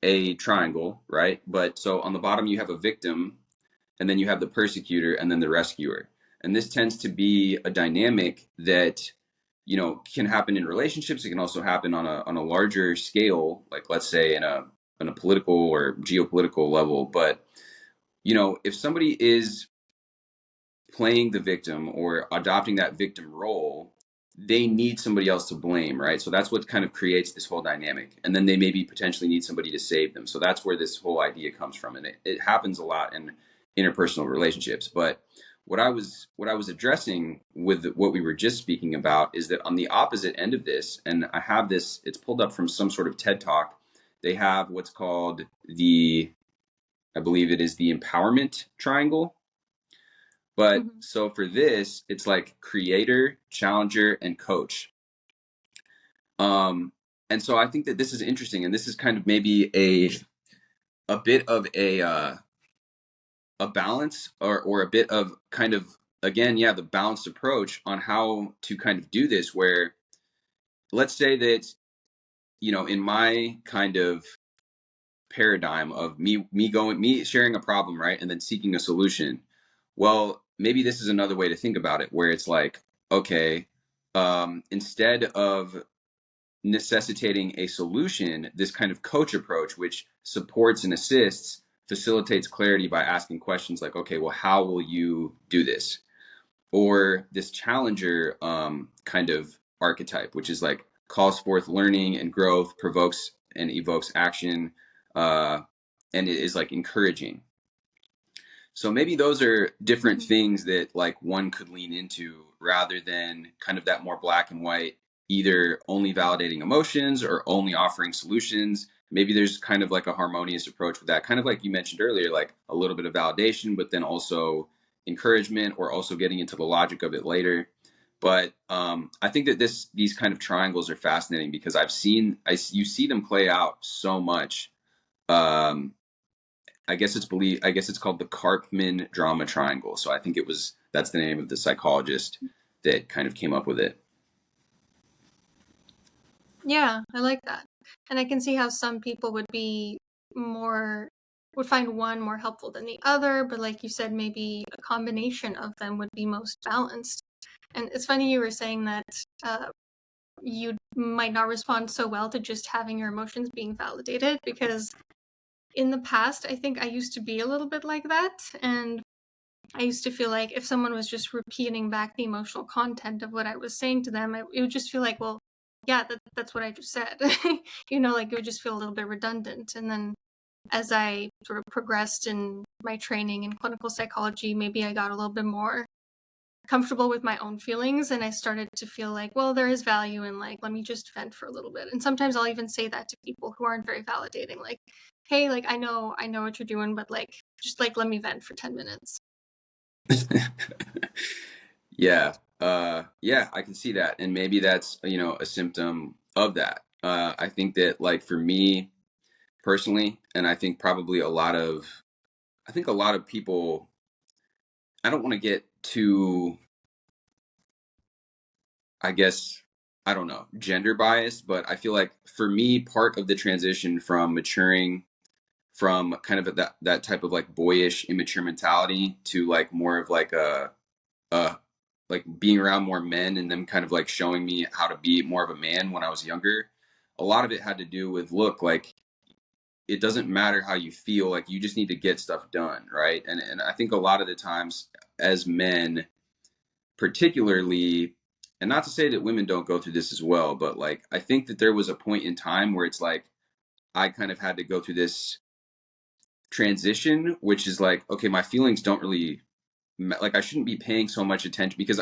a triangle, right? But so on the bottom you have a victim, and then you have the persecutor, and then the rescuer. And this tends to be a dynamic that can happen in relationships. It can also happen on a larger scale, like let's say in a political or geopolitical level. But if somebody is playing the victim or adopting that victim role, they need somebody else to blame, right? So that's what kind of creates this whole dynamic. And then they maybe potentially need somebody to save them. So that's where this whole idea comes from. And it happens a lot in interpersonal relationships. But what I was addressing with what we were just speaking about is that on the opposite end of this, and I have this, it's pulled up from some sort of TED talk. They have what's called I believe it is the empowerment triangle. But Mm-hmm. so for this, it's like creator, challenger, and coach. Um, and so I think that this is interesting, and this is kind of maybe a bit of a balance, or a bit of kind of, again, yeah, the balanced approach on how to kind of do this. Where let's say that in my kind of paradigm of me sharing a problem, right, and then seeking a solution. Well, maybe this is another way to think about it, where it's like, okay, instead of necessitating a solution, this kind of coach approach, which supports and assists, facilitates clarity by asking questions like, okay, well, how will you do this? Or this challenger kind of archetype, which is like calls forth learning and growth, provokes and evokes action, uh, and it is like encouraging. So maybe those are different Mm-hmm. things that like one could lean into rather than kind of that more black and white, either only validating emotions or only offering solutions. Maybe there's kind of like a harmonious approach with that, kind of like you mentioned earlier, like a little bit of validation, but then also encouragement, or also getting into the logic of it later. But I think that these kind of triangles are fascinating because you see them play out so much. Um, I guess it's called the Karpman drama triangle. So I think that's the name of the psychologist that kind of came up with it. Yeah, I like that. And I can see how some people more, would find one more helpful than the other, but like you said, maybe a combination of them would be most balanced. And it's funny you were saying that uh, you might not respond so well to just having your emotions being validated, because in the past, I think I used to be a little bit like that. And I used to feel like if someone was just repeating back the emotional content of what I was saying to them, it would just feel like, well, yeah, that's what I just said. Like it would just feel a little bit redundant. And then as I sort of progressed in my training in clinical psychology, maybe I got a little bit more comfortable with my own feelings, and I started to feel like, well, there is value in, like, let me just vent for a little bit. And sometimes I'll even say that to people who aren't very validating, like, hey, like, I know what you're doing, but like, just like, let me vent for 10 minutes. Yeah. Yeah, I can see that. And maybe that's, a symptom of that. I think that like for me personally, and I think a lot of people, I don't want to get too, I guess, I don't know, gender biased, but I feel like for me, part of the transition from maturing from kind of that type of like boyish immature mentality to like more of like a like being around more men and them kind of like showing me how to be more of a man when I was younger. A lot of it had to do with, look, like it doesn't matter how you feel, like you just need to get stuff done, right? And I think a lot of the times as men, particularly, and not to say that women don't go through this as well, but like I think that there was a point in time where it's like I kind of had to go through this transition, which is like, okay, my feelings don't really, like I shouldn't be paying so much attention, because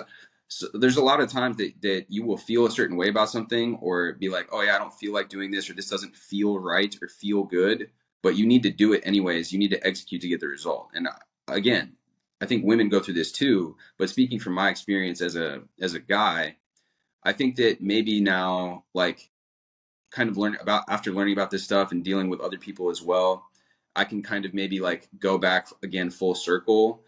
there's a lot of times that you will feel a certain way about something, or be like, oh yeah, I don't feel like doing this, or this doesn't feel right or feel good, but you need to do it anyways. You need to execute to get the result. And again, I think women go through this too, but speaking from my experience as a guy, I think that maybe now, like, kind of after learning about this stuff and dealing with other people as well, I can kind of maybe like go back again full circle,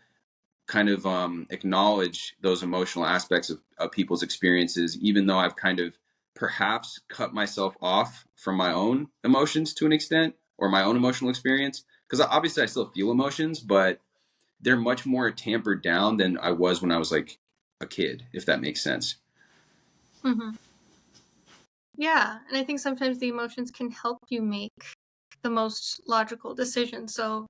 kind of acknowledge those emotional aspects of people's experiences, even though I've kind of perhaps cut myself off from my own emotions to an extent, or my own emotional experience. Because obviously I still feel emotions, but they're much more tampered down than I was when I was like a kid, if that makes sense. Mm-hmm. Yeah, and I think sometimes the emotions can help you make the most logical decision. So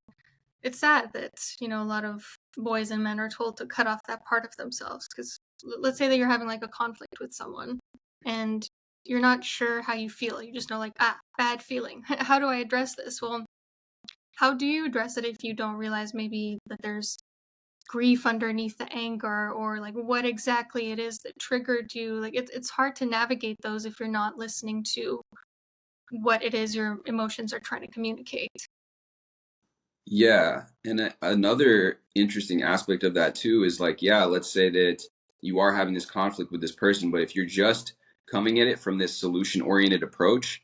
it's sad that, a lot of boys and men are told to cut off that part of themselves. Because let's say that you're having like a conflict with someone and you're not sure how you feel. You just know, like, bad feeling. How do I address this? Well, how do you address it if you don't realize maybe that there's grief underneath the anger, or like what exactly it is that triggered you? Like, it's hard to navigate those if you're not listening to what it is your emotions are trying to communicate. Yeah, and another interesting aspect of that too is like, yeah, let's say that you are having this conflict with this person, but if you're just coming at it from this solution-oriented approach,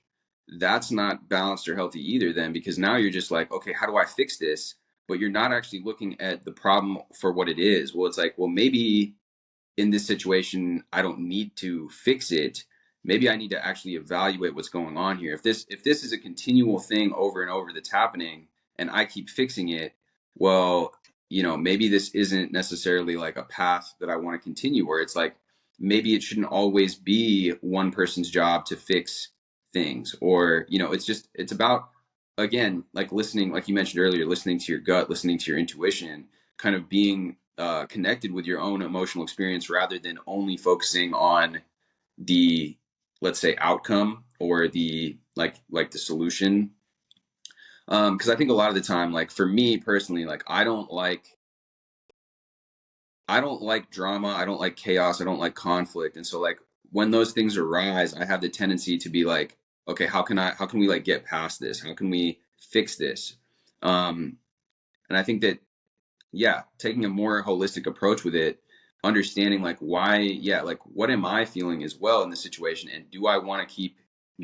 that's not balanced or healthy either then, because now you're just like, okay, how do I fix this? But you're not actually looking at the problem for what it is. Well, it's like, well, maybe in this situation I don't need to fix it. Maybe I need to actually evaluate what's going on here. If this is a continual thing over and over that's happening and I keep fixing it, well, maybe this isn't necessarily like a path that I want to continue, where it's like maybe it shouldn't always be one person's job to fix things. Or it's about, again, like listening, like you mentioned earlier, listening to your gut, listening to your intuition, kind of being connected with your own emotional experience rather than only focusing on the, let's say, outcome or the like the solution. Because I think a lot of the time, like for me personally, like I don't like drama, I don't like chaos, I don't like conflict, and so like when those things arise, I have the tendency to be like, okay, how can we like get past this? How can we fix this? Um, and I think that, yeah, taking a more holistic approach with it, understanding like why, yeah, like what am I feeling as well in this situation, and do I want to keep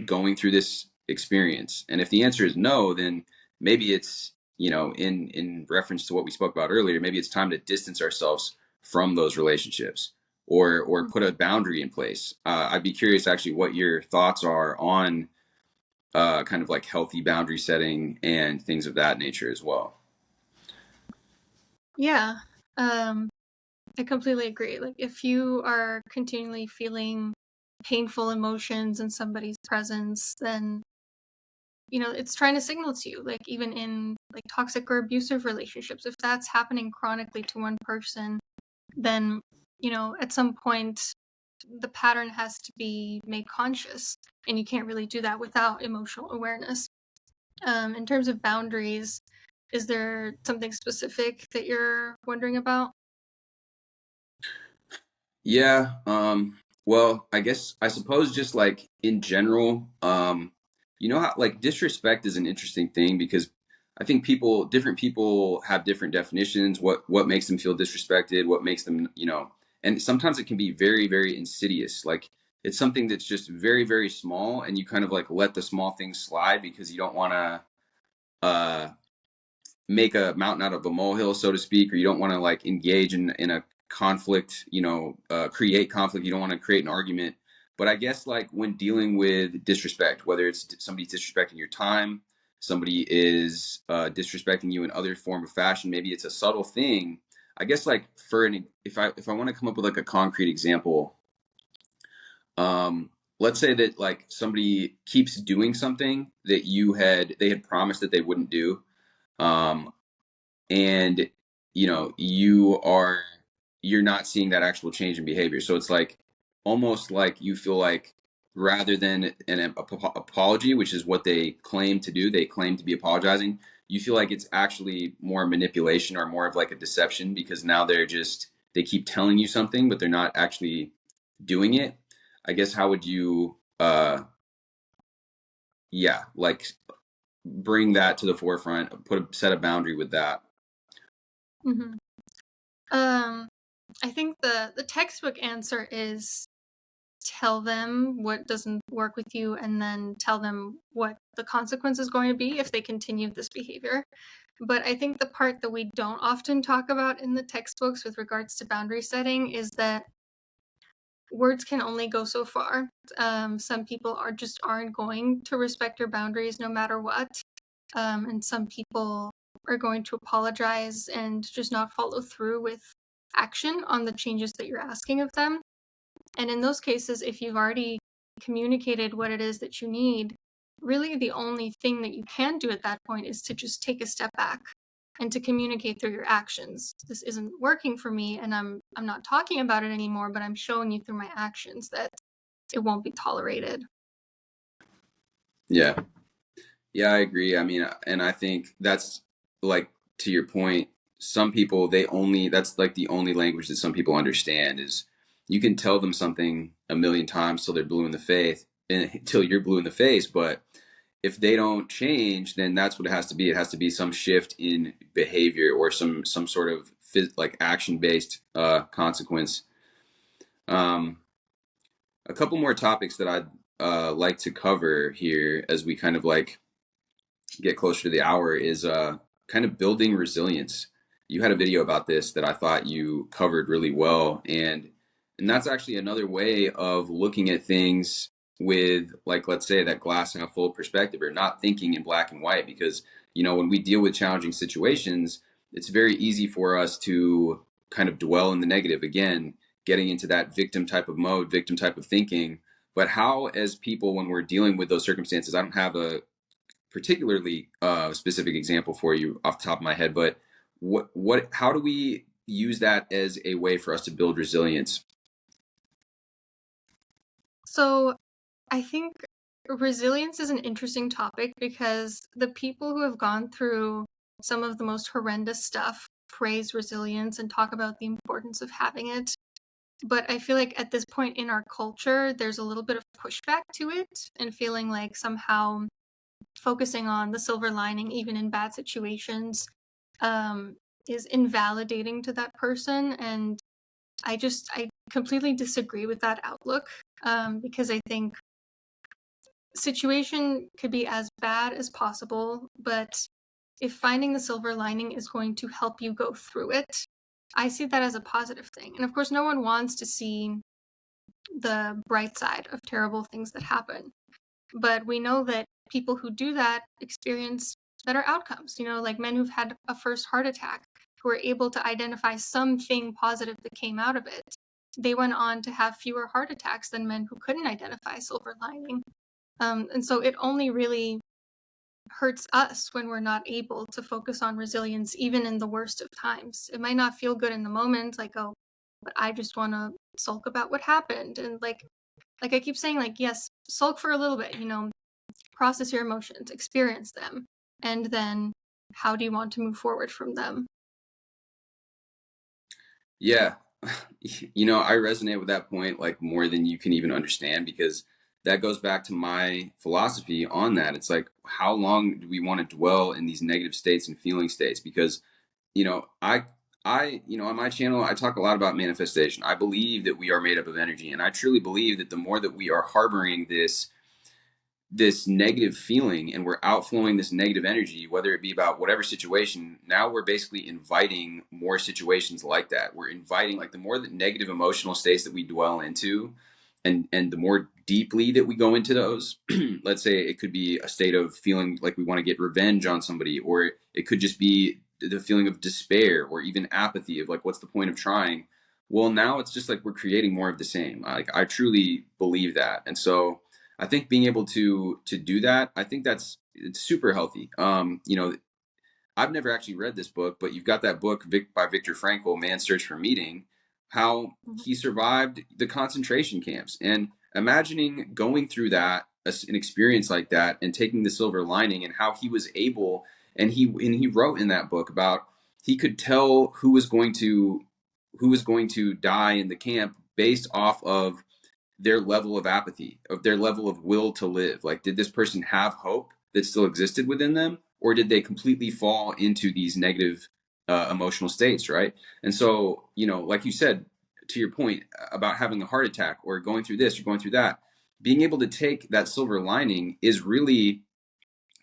going through this experience? And if the answer is no, then maybe it's, in reference to what we spoke about earlier, maybe it's time to distance ourselves from those relationships, or put a boundary in place. I'd be curious actually what your thoughts are on kind of like healthy boundary setting and things of that nature as well. Yeah. Um, I completely agree. Like, if you are continually feeling painful emotions in somebody's presence, then, it's trying to signal to you. Like, even in like toxic or abusive relationships, if that's happening chronically to one person, then, at some point, the pattern has to be made conscious. And you can't really do that without emotional awareness. In terms of boundaries, is there something specific that you're wondering about? Yeah, well, I suppose just like in general, how like disrespect is an interesting thing, because I think different people have different definitions, what makes them feel disrespected, what makes them, and sometimes it can be very, very insidious. Like it's something that's just very, very small, and you kind of like let the small things slide because you don't want to uh make a mountain out of a molehill, so to speak, or you don't want to like engage in a conflict, create conflict. You don't want to create an argument. But I guess like when dealing with disrespect, whether it's somebody disrespecting your time, somebody is disrespecting you in other form of fashion, maybe it's a subtle thing. I guess like if I want to come up with like a concrete example, let's say that like somebody keeps doing something that they had promised that they wouldn't do. Um, and you're not seeing that actual change in behavior, so it's like almost like you feel like, rather than an apology, which is what they claim to do, they claim to be apologizing, you feel like it's actually more manipulation or more of like a deception, because now they keep telling you something but they're not actually doing it. I guess how would you yeah, like bring that to the forefront, set a boundary with that? Mm-hmm. Um, I think the textbook answer is tell them what doesn't work with you, and then tell them what the consequence is going to be if they continue this behavior. But I think the part that we don't often talk about in the textbooks with regards to boundary setting is that words can only go so far. Some people aren't going to respect your boundaries no matter what, and some people are going to apologize and just not follow through with action on the changes that you're asking of them. And in those cases, if you've already communicated what it is that you need, really the only thing that you can do at that point is to just take a step back and to communicate through your actions. This isn't working for me, and I'm not talking about it anymore, but I'm showing you through my actions that it won't be tolerated. Yeah. Yeah, I agree. I mean, and I think that's like to your point, some people they only that's like the only language that some people understand is you can tell them something a million times till they're blue in the face until you're blue in the face, but if they don't change, then that's what it has to be. It has to be some shift in behavior or some sort of like action based consequence. Um, a couple more topics that I'd like to cover here as we kind of like get closer to the hour is kind of building resilience. You had a video about this that I thought you covered really well, and that's actually another way of looking at things with, like, let's say that glass half full perspective, or not thinking in black and white. Because when we deal with challenging situations, it's very easy for us to kind of dwell in the negative again, getting into that victim type of mode, victim type of thinking. But how, as people, when we're dealing with those circumstances, I don't have a particularly specific example for you off the top of my head, but how do we use that as a way for us to build resilience? So I think resilience is an interesting topic because the people who have gone through some of the most horrendous stuff praise resilience and talk about the importance of having it. But I feel like at this point in our culture, there's a little bit of pushback to it and feeling like somehow focusing on the silver lining, even in bad situations, um, is invalidating to that person. And I completely disagree with that outlook, because I think situation could be as bad as possible, but if finding the silver lining is going to help you go through it, I see that as a positive thing. And of course, no one wants to see the bright side of terrible things that happen. But we know that people who do that experience better outcomes, like men who've had a first heart attack, who were able to identify something positive that came out of it. They went on to have fewer heart attacks than men who couldn't identify silver lining. And so it only really hurts us when we're not able to focus on resilience, even in the worst of times. It might not feel good in the moment, like, oh, but I just want to sulk about what happened. And like I keep saying, like, yes, sulk for a little bit, process your emotions, experience them, and then how do you want to move forward from them? Yeah, I resonate with that point like more than you can even understand, because that goes back to my philosophy on that. It's like, how long do we want to dwell in these negative states and feeling states? Because on my channel, I talk a lot about manifestation. I believe that we are made up of energy, and I truly believe that the more that we are harboring this negative feeling and we're outflowing this negative energy, whether it be about whatever situation, now we're basically inviting more situations like that. We're inviting, like, the more the negative emotional states that we dwell into, and the more deeply that we go into those. Let's say it could be a state of feeling like we want to get revenge on somebody, or it could just be the feeling of despair or even apathy of like, what's the point of trying? Well, now it's just like we're creating more of the same. Like, I truly believe that. And so I think being able to do that, I think it's super healthy. I've never actually read this book, but you've got that book by Viktor Frankl, Man's Search for Meaning, how Mhm. he survived the concentration camps. And imagining going through that, an experience like that, and taking the silver lining, and how he was able, and he wrote in that book about, he could tell who was going to die in the camp based off of their level of apathy, of their level of will to live. Like, did this person have hope that still existed within them, or did they completely fall into these negative emotional states, right? And so, like you said, to your point about having a heart attack or going through this or going through that, being able to take that silver lining is really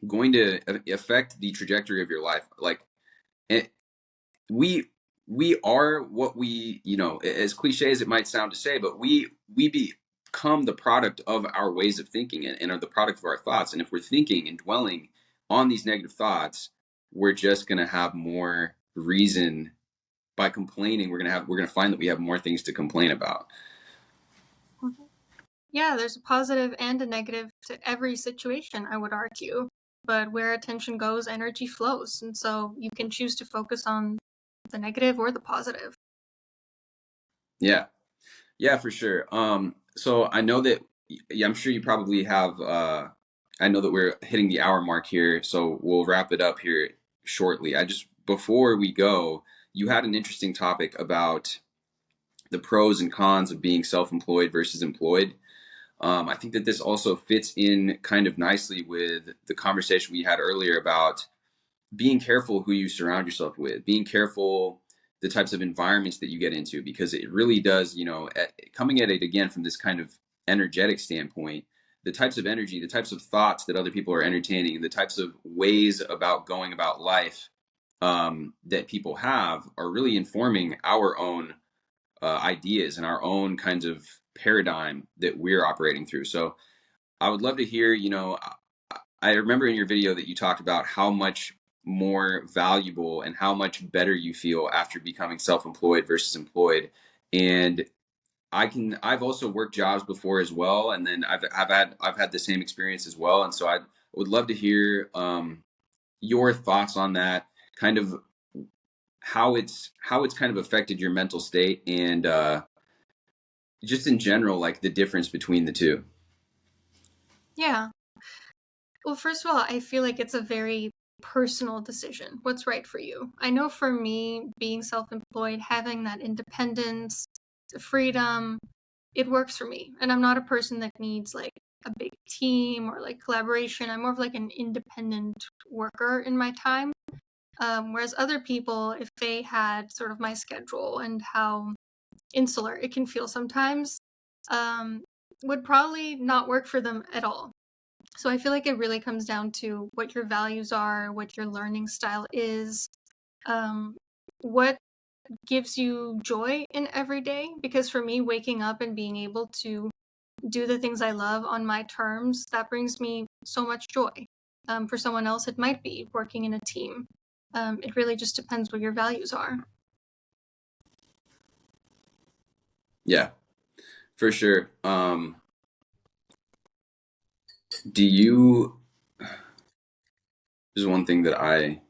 going to affect the trajectory of your life. Like, it, we we are what we, as cliche as it might sound to say, but we become the product of our ways of thinking, and are the product of our thoughts. And if we're thinking and dwelling on these negative thoughts, we're just going to have more reason. By complaining, we're going to find that we have more things to complain about. Yeah, there's a positive and a negative to every situation, I would argue. But where attention goes, energy flows. And so you can choose to focus on the negative or the positive. Yeah. Yeah, for sure. So I know that yeah, I'm sure you probably have I know that we're hitting the hour mark here, so we'll wrap it up here shortly. I just before we go, you had an interesting topic about the pros and cons of being self-employed versus employed. I think that this also fits in kind of nicely with the conversation we had earlier about being careful who you surround yourself with, being careful the types of environments that you get into, because it really does, coming at it again from this kind of energetic standpoint, the types of energy, the types of thoughts that other people are entertaining, and the types of ways about going about life that people have are really informing our own ideas and our own kinds of paradigm that we're operating through. So I would love to hear, I remember in your video that you talked about how much more valuable and how much better you feel after becoming self-employed versus employed. And I've also worked jobs before as well. And then I've had the same experience as well. And so I would love to hear your thoughts on that, kind of how it's kind of affected your mental state and just in general, like the difference between the two. Yeah. Well, first of all, I feel like it's a very personal decision. What's right for you? I know for me, being self employed, having that independence, the freedom, it works for me. And I'm not a person that needs like a big team or like collaboration. I'm more of like an independent worker in my time. Whereas other people, if they had sort of my schedule and how insular it can feel sometimes, um, would probably not work for them at all. So I feel like it really comes down to what your values are, what your learning style is, um, what gives you joy in every day. Because for me, waking up and being able to do the things I love on my terms, that brings me so much joy. For someone else, it might be working in a team. It really just depends what your values are. Yeah, for sure. Do you There's one thing that I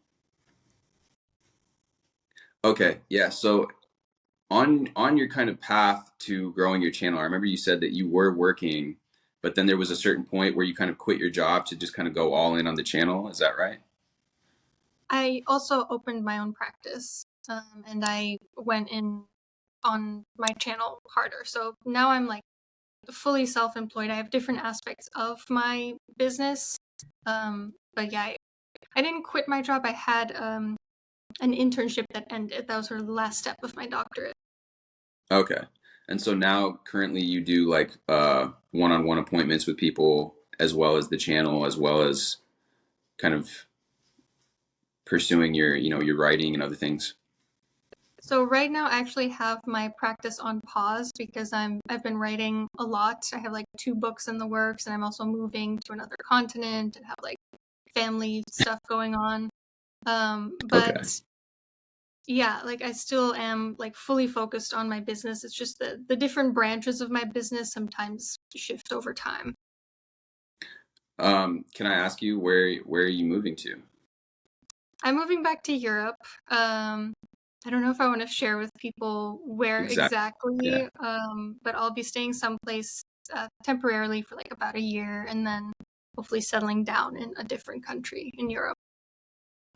okay, yeah. So on your kind of path to growing your channel, I remember you said that you were working, but then there was a certain point where you kind of quit your job to just kind of go all in on the channel. Is that right? I also opened my own practice, and I went in on my channel harder. So now I'm like fully self-employed. I have different aspects of my business. But yeah, I didn't quit my job. I had an internship that ended. That was sort of the last step of my doctorate. Okay. And so now currently you do like one-on-one appointments with people as well as the channel as well as kind of pursuing your writing and other things. So right now I actually have my practice on pause because I've been writing a lot. I have like 2 books in the works and I'm also moving to another continent and have like family stuff going on. Okay. But yeah, like I still am like fully focused on my business. It's just that the different branches of my business sometimes shift over time. Can I ask you where are you moving to? I'm moving back to Europe. I don't know if I want to share with people where Exactly. Yeah. exactly, but I'll be staying someplace temporarily for like about a year and then hopefully settling down in a different country in Europe.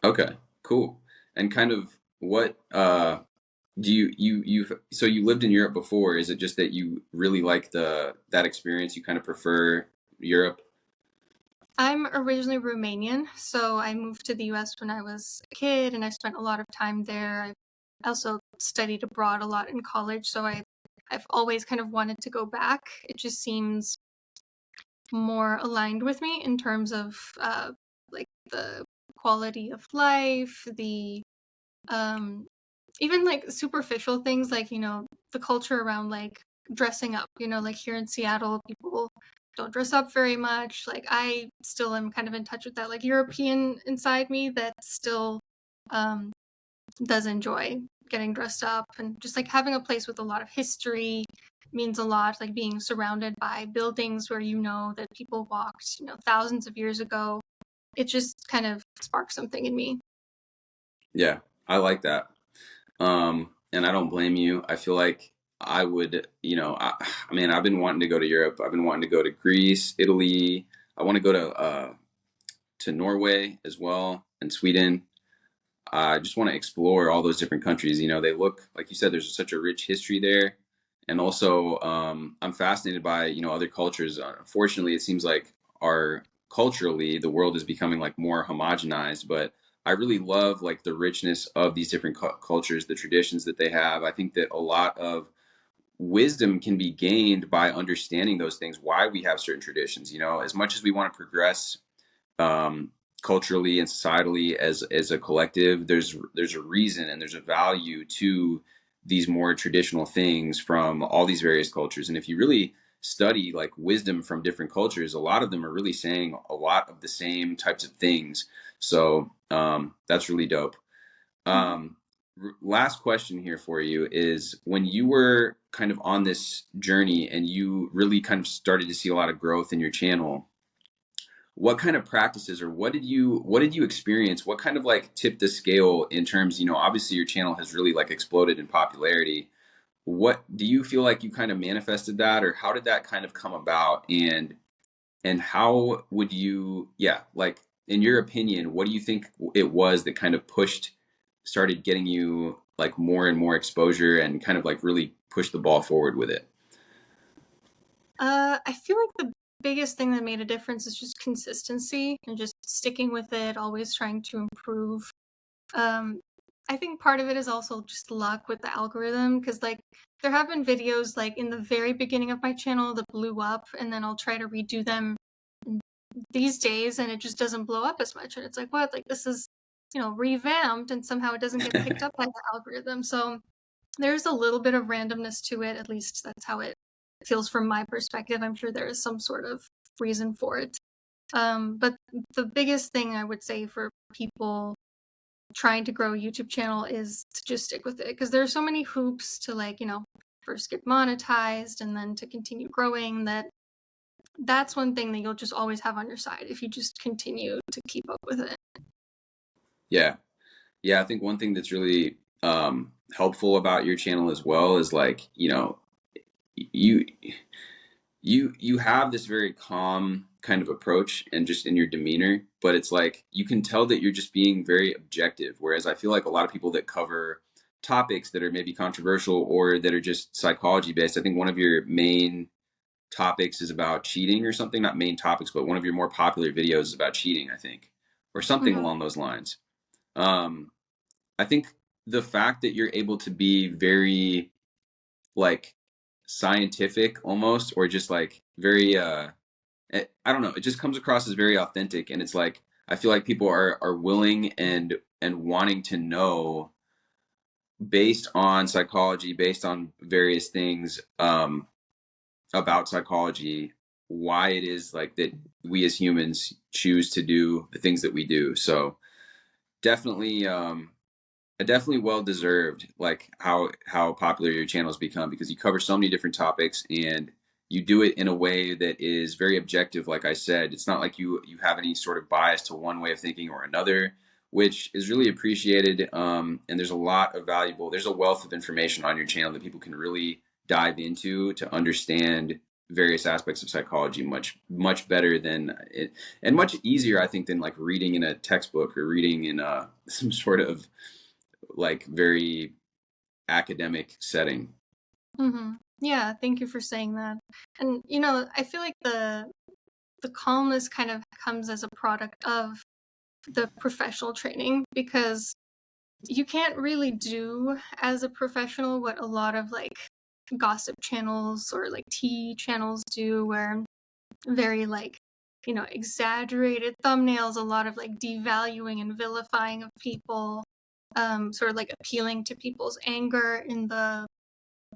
Okay. Cool. And kind of what do you've so you lived in Europe before? Is it just that you really like the that experience? You kind of prefer Europe? I'm originally Romanian, so I moved to the US when I was a kid and I spent a lot of time there. I also studied abroad a lot in college, so I've always kind of wanted to go back. It just seems more aligned with me in terms of like the quality of life, the um even like superficial things like, the culture around like dressing up, like here in Seattle, people don't dress up very much. Like I still am kind of in touch with that like European inside me that still um does enjoy getting dressed up and just like having a place with a lot of history means a lot, like being surrounded by buildings where you know that people walked, thousands of years ago. It just kind of sparks something in me. Yeah, I like that. And I don't blame you. I feel like I would, I mean, I've been wanting to go to Europe. I've been wanting to go to Greece, Italy. I want to go to Norway as well and Sweden. I just want to explore all those different countries. They look like you said. There's such a rich history there, and also I'm fascinated by other cultures. Unfortunately, it seems like our culturally the world is becoming like more homogenized, but I really love like the richness of these different cultures, the traditions that they have. I think that a lot of wisdom can be gained by understanding those things, why we have certain traditions. As much as we want to progress um, culturally and societally as a collective, there's a reason and there's a value to these more traditional things from all these various cultures. And if you really study like wisdom from different cultures, a lot of them are really saying a lot of the same types of things. So that's really dope. Mhm. um, Last question here for you is, when you were kind of on this journey and you really kind of started to see a lot of growth in your channel, what kind of practices, or what did you experience, what kind of like tipped the scale in terms, obviously your channel has really like exploded in popularity. What do you feel like you kind of manifested that, or how did that kind of come about? And how would you, yeah, like, in your opinion, what do you think it was that kind of started getting you like more and more exposure and kind of like really push the ball forward with it? I feel like the biggest thing that made a difference is just consistency and just sticking with it, always trying to improve. Um, I think part of it is also just luck with the algorithm, because like there have been videos like in the very beginning of my channel that blew up, and then I'll try to redo them these days, and it just doesn't blow up as much. And it's like, what? Like this is, revamped, and somehow it doesn't get picked up by the algorithm. So there's a little bit of randomness to it. At least that's how it feels from my perspective. I'm sure there is some sort of reason for it. But the biggest thing I would say for people trying to grow a YouTube channel is to just stick with it, because there are so many hoops to, like, first get monetized and then to continue growing, that's one thing that you'll just always have on your side if you just continue to keep up with it. Yeah. Yeah, I think one thing that's really helpful about your channel as well is like, you you have this very calm kind of approach and just in your demeanor, but it's like you can tell that you're just being very objective. Whereas I feel like a lot of people that cover topics that are maybe controversial or that are just psychology based, I think one of your main topics is about cheating or something, not main topics, but one of your more popular videos is about cheating, I think, or something Hmm. along those lines. Um, I think the fact that you're able to be very like scientific almost, or just like very I don't know, it just comes across as very authentic, and it's like I feel like people are willing and wanting to know, based on psychology, based on various things about psychology, why it is like that we as humans choose to do the things that we do. So definitely definitely well deserved, like how popular your channel has become, because you cover so many different topics and you do it in a way that is very objective. Like I said, it's not like you have any sort of bias to one way of thinking or another, which is really appreciated. And there's a wealth of information on your channel that people can really dive into to understand various aspects of psychology much better than it, and much easier, I think, than like reading in a textbook or reading in some sort of like very academic setting. Hmm. Yeah, thank you for saying that. And I feel like the calmness kind of comes as a product of the professional training, because you can't really do as a professional what a lot of like gossip channels or like tea channels do, where very like exaggerated thumbnails, a lot of like devaluing and vilifying of people, sort of like appealing to people's anger in the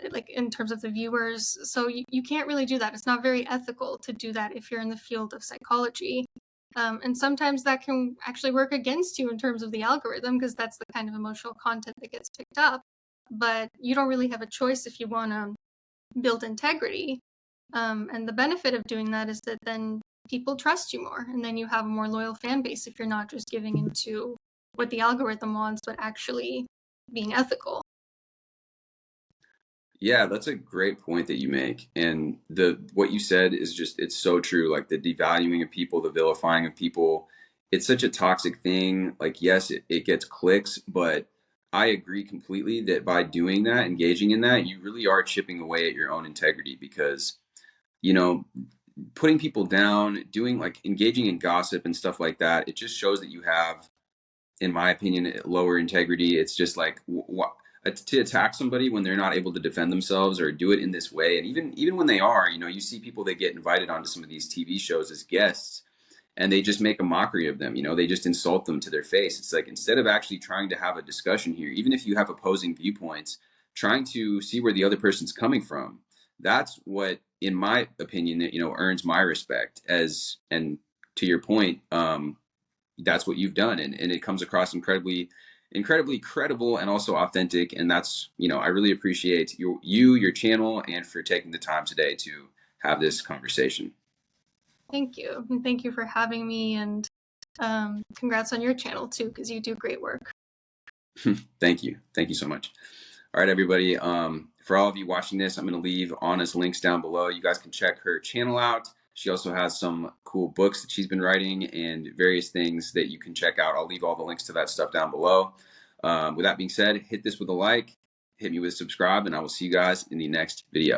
like in terms of the viewers. So you can't really do that. It's not very ethical to do that if you're in the field of psychology. And sometimes that can actually work against you in terms of the algorithm, because that's the kind of emotional content that gets picked up. But you don't really have a choice if you want to build integrity. And the benefit of doing that is that then people trust you more, and then you have a more loyal fan base if you're not just giving into what the algorithm wants, but actually being ethical. Yeah, that's a great point that you make. And the what you said is just it's so true. Like the devaluing of people, the vilifying of people, it's such a toxic thing. Like, yes, it gets clicks, but I agree completely that by doing that, engaging in that, you really are chipping away at your own integrity because, you know, putting people down, doing like engaging in gossip and stuff like that, it just shows that you have, in my opinion, lower integrity. It's just like to attack somebody when they're not able to defend themselves or do it in this way, and even when they are, you see people that get invited onto some of these TV shows as guests, and they just make a mockery of them. They just insult them to their face. It's like instead of actually trying to have a discussion here, even if you have opposing viewpoints, trying to see where the other person's coming from. That's what, in my opinion, that earns my respect. And to your point, that's what you've done, and it comes across incredibly credible and also authentic. And that's, I really appreciate your channel, and for taking the time today to have this conversation. Thank you. And thank you for having me. And congrats on your channel too, because you do great work. Thank you so much. All right, everybody. For all of you watching this, I'm going to leave Anna's links down below. You guys can check her channel out. She also has some cool books that she's been writing and various things that you can check out. I'll leave all the links to that stuff down below. With that being said, hit this with a like, hit me with a subscribe, and I will see you guys in the next video.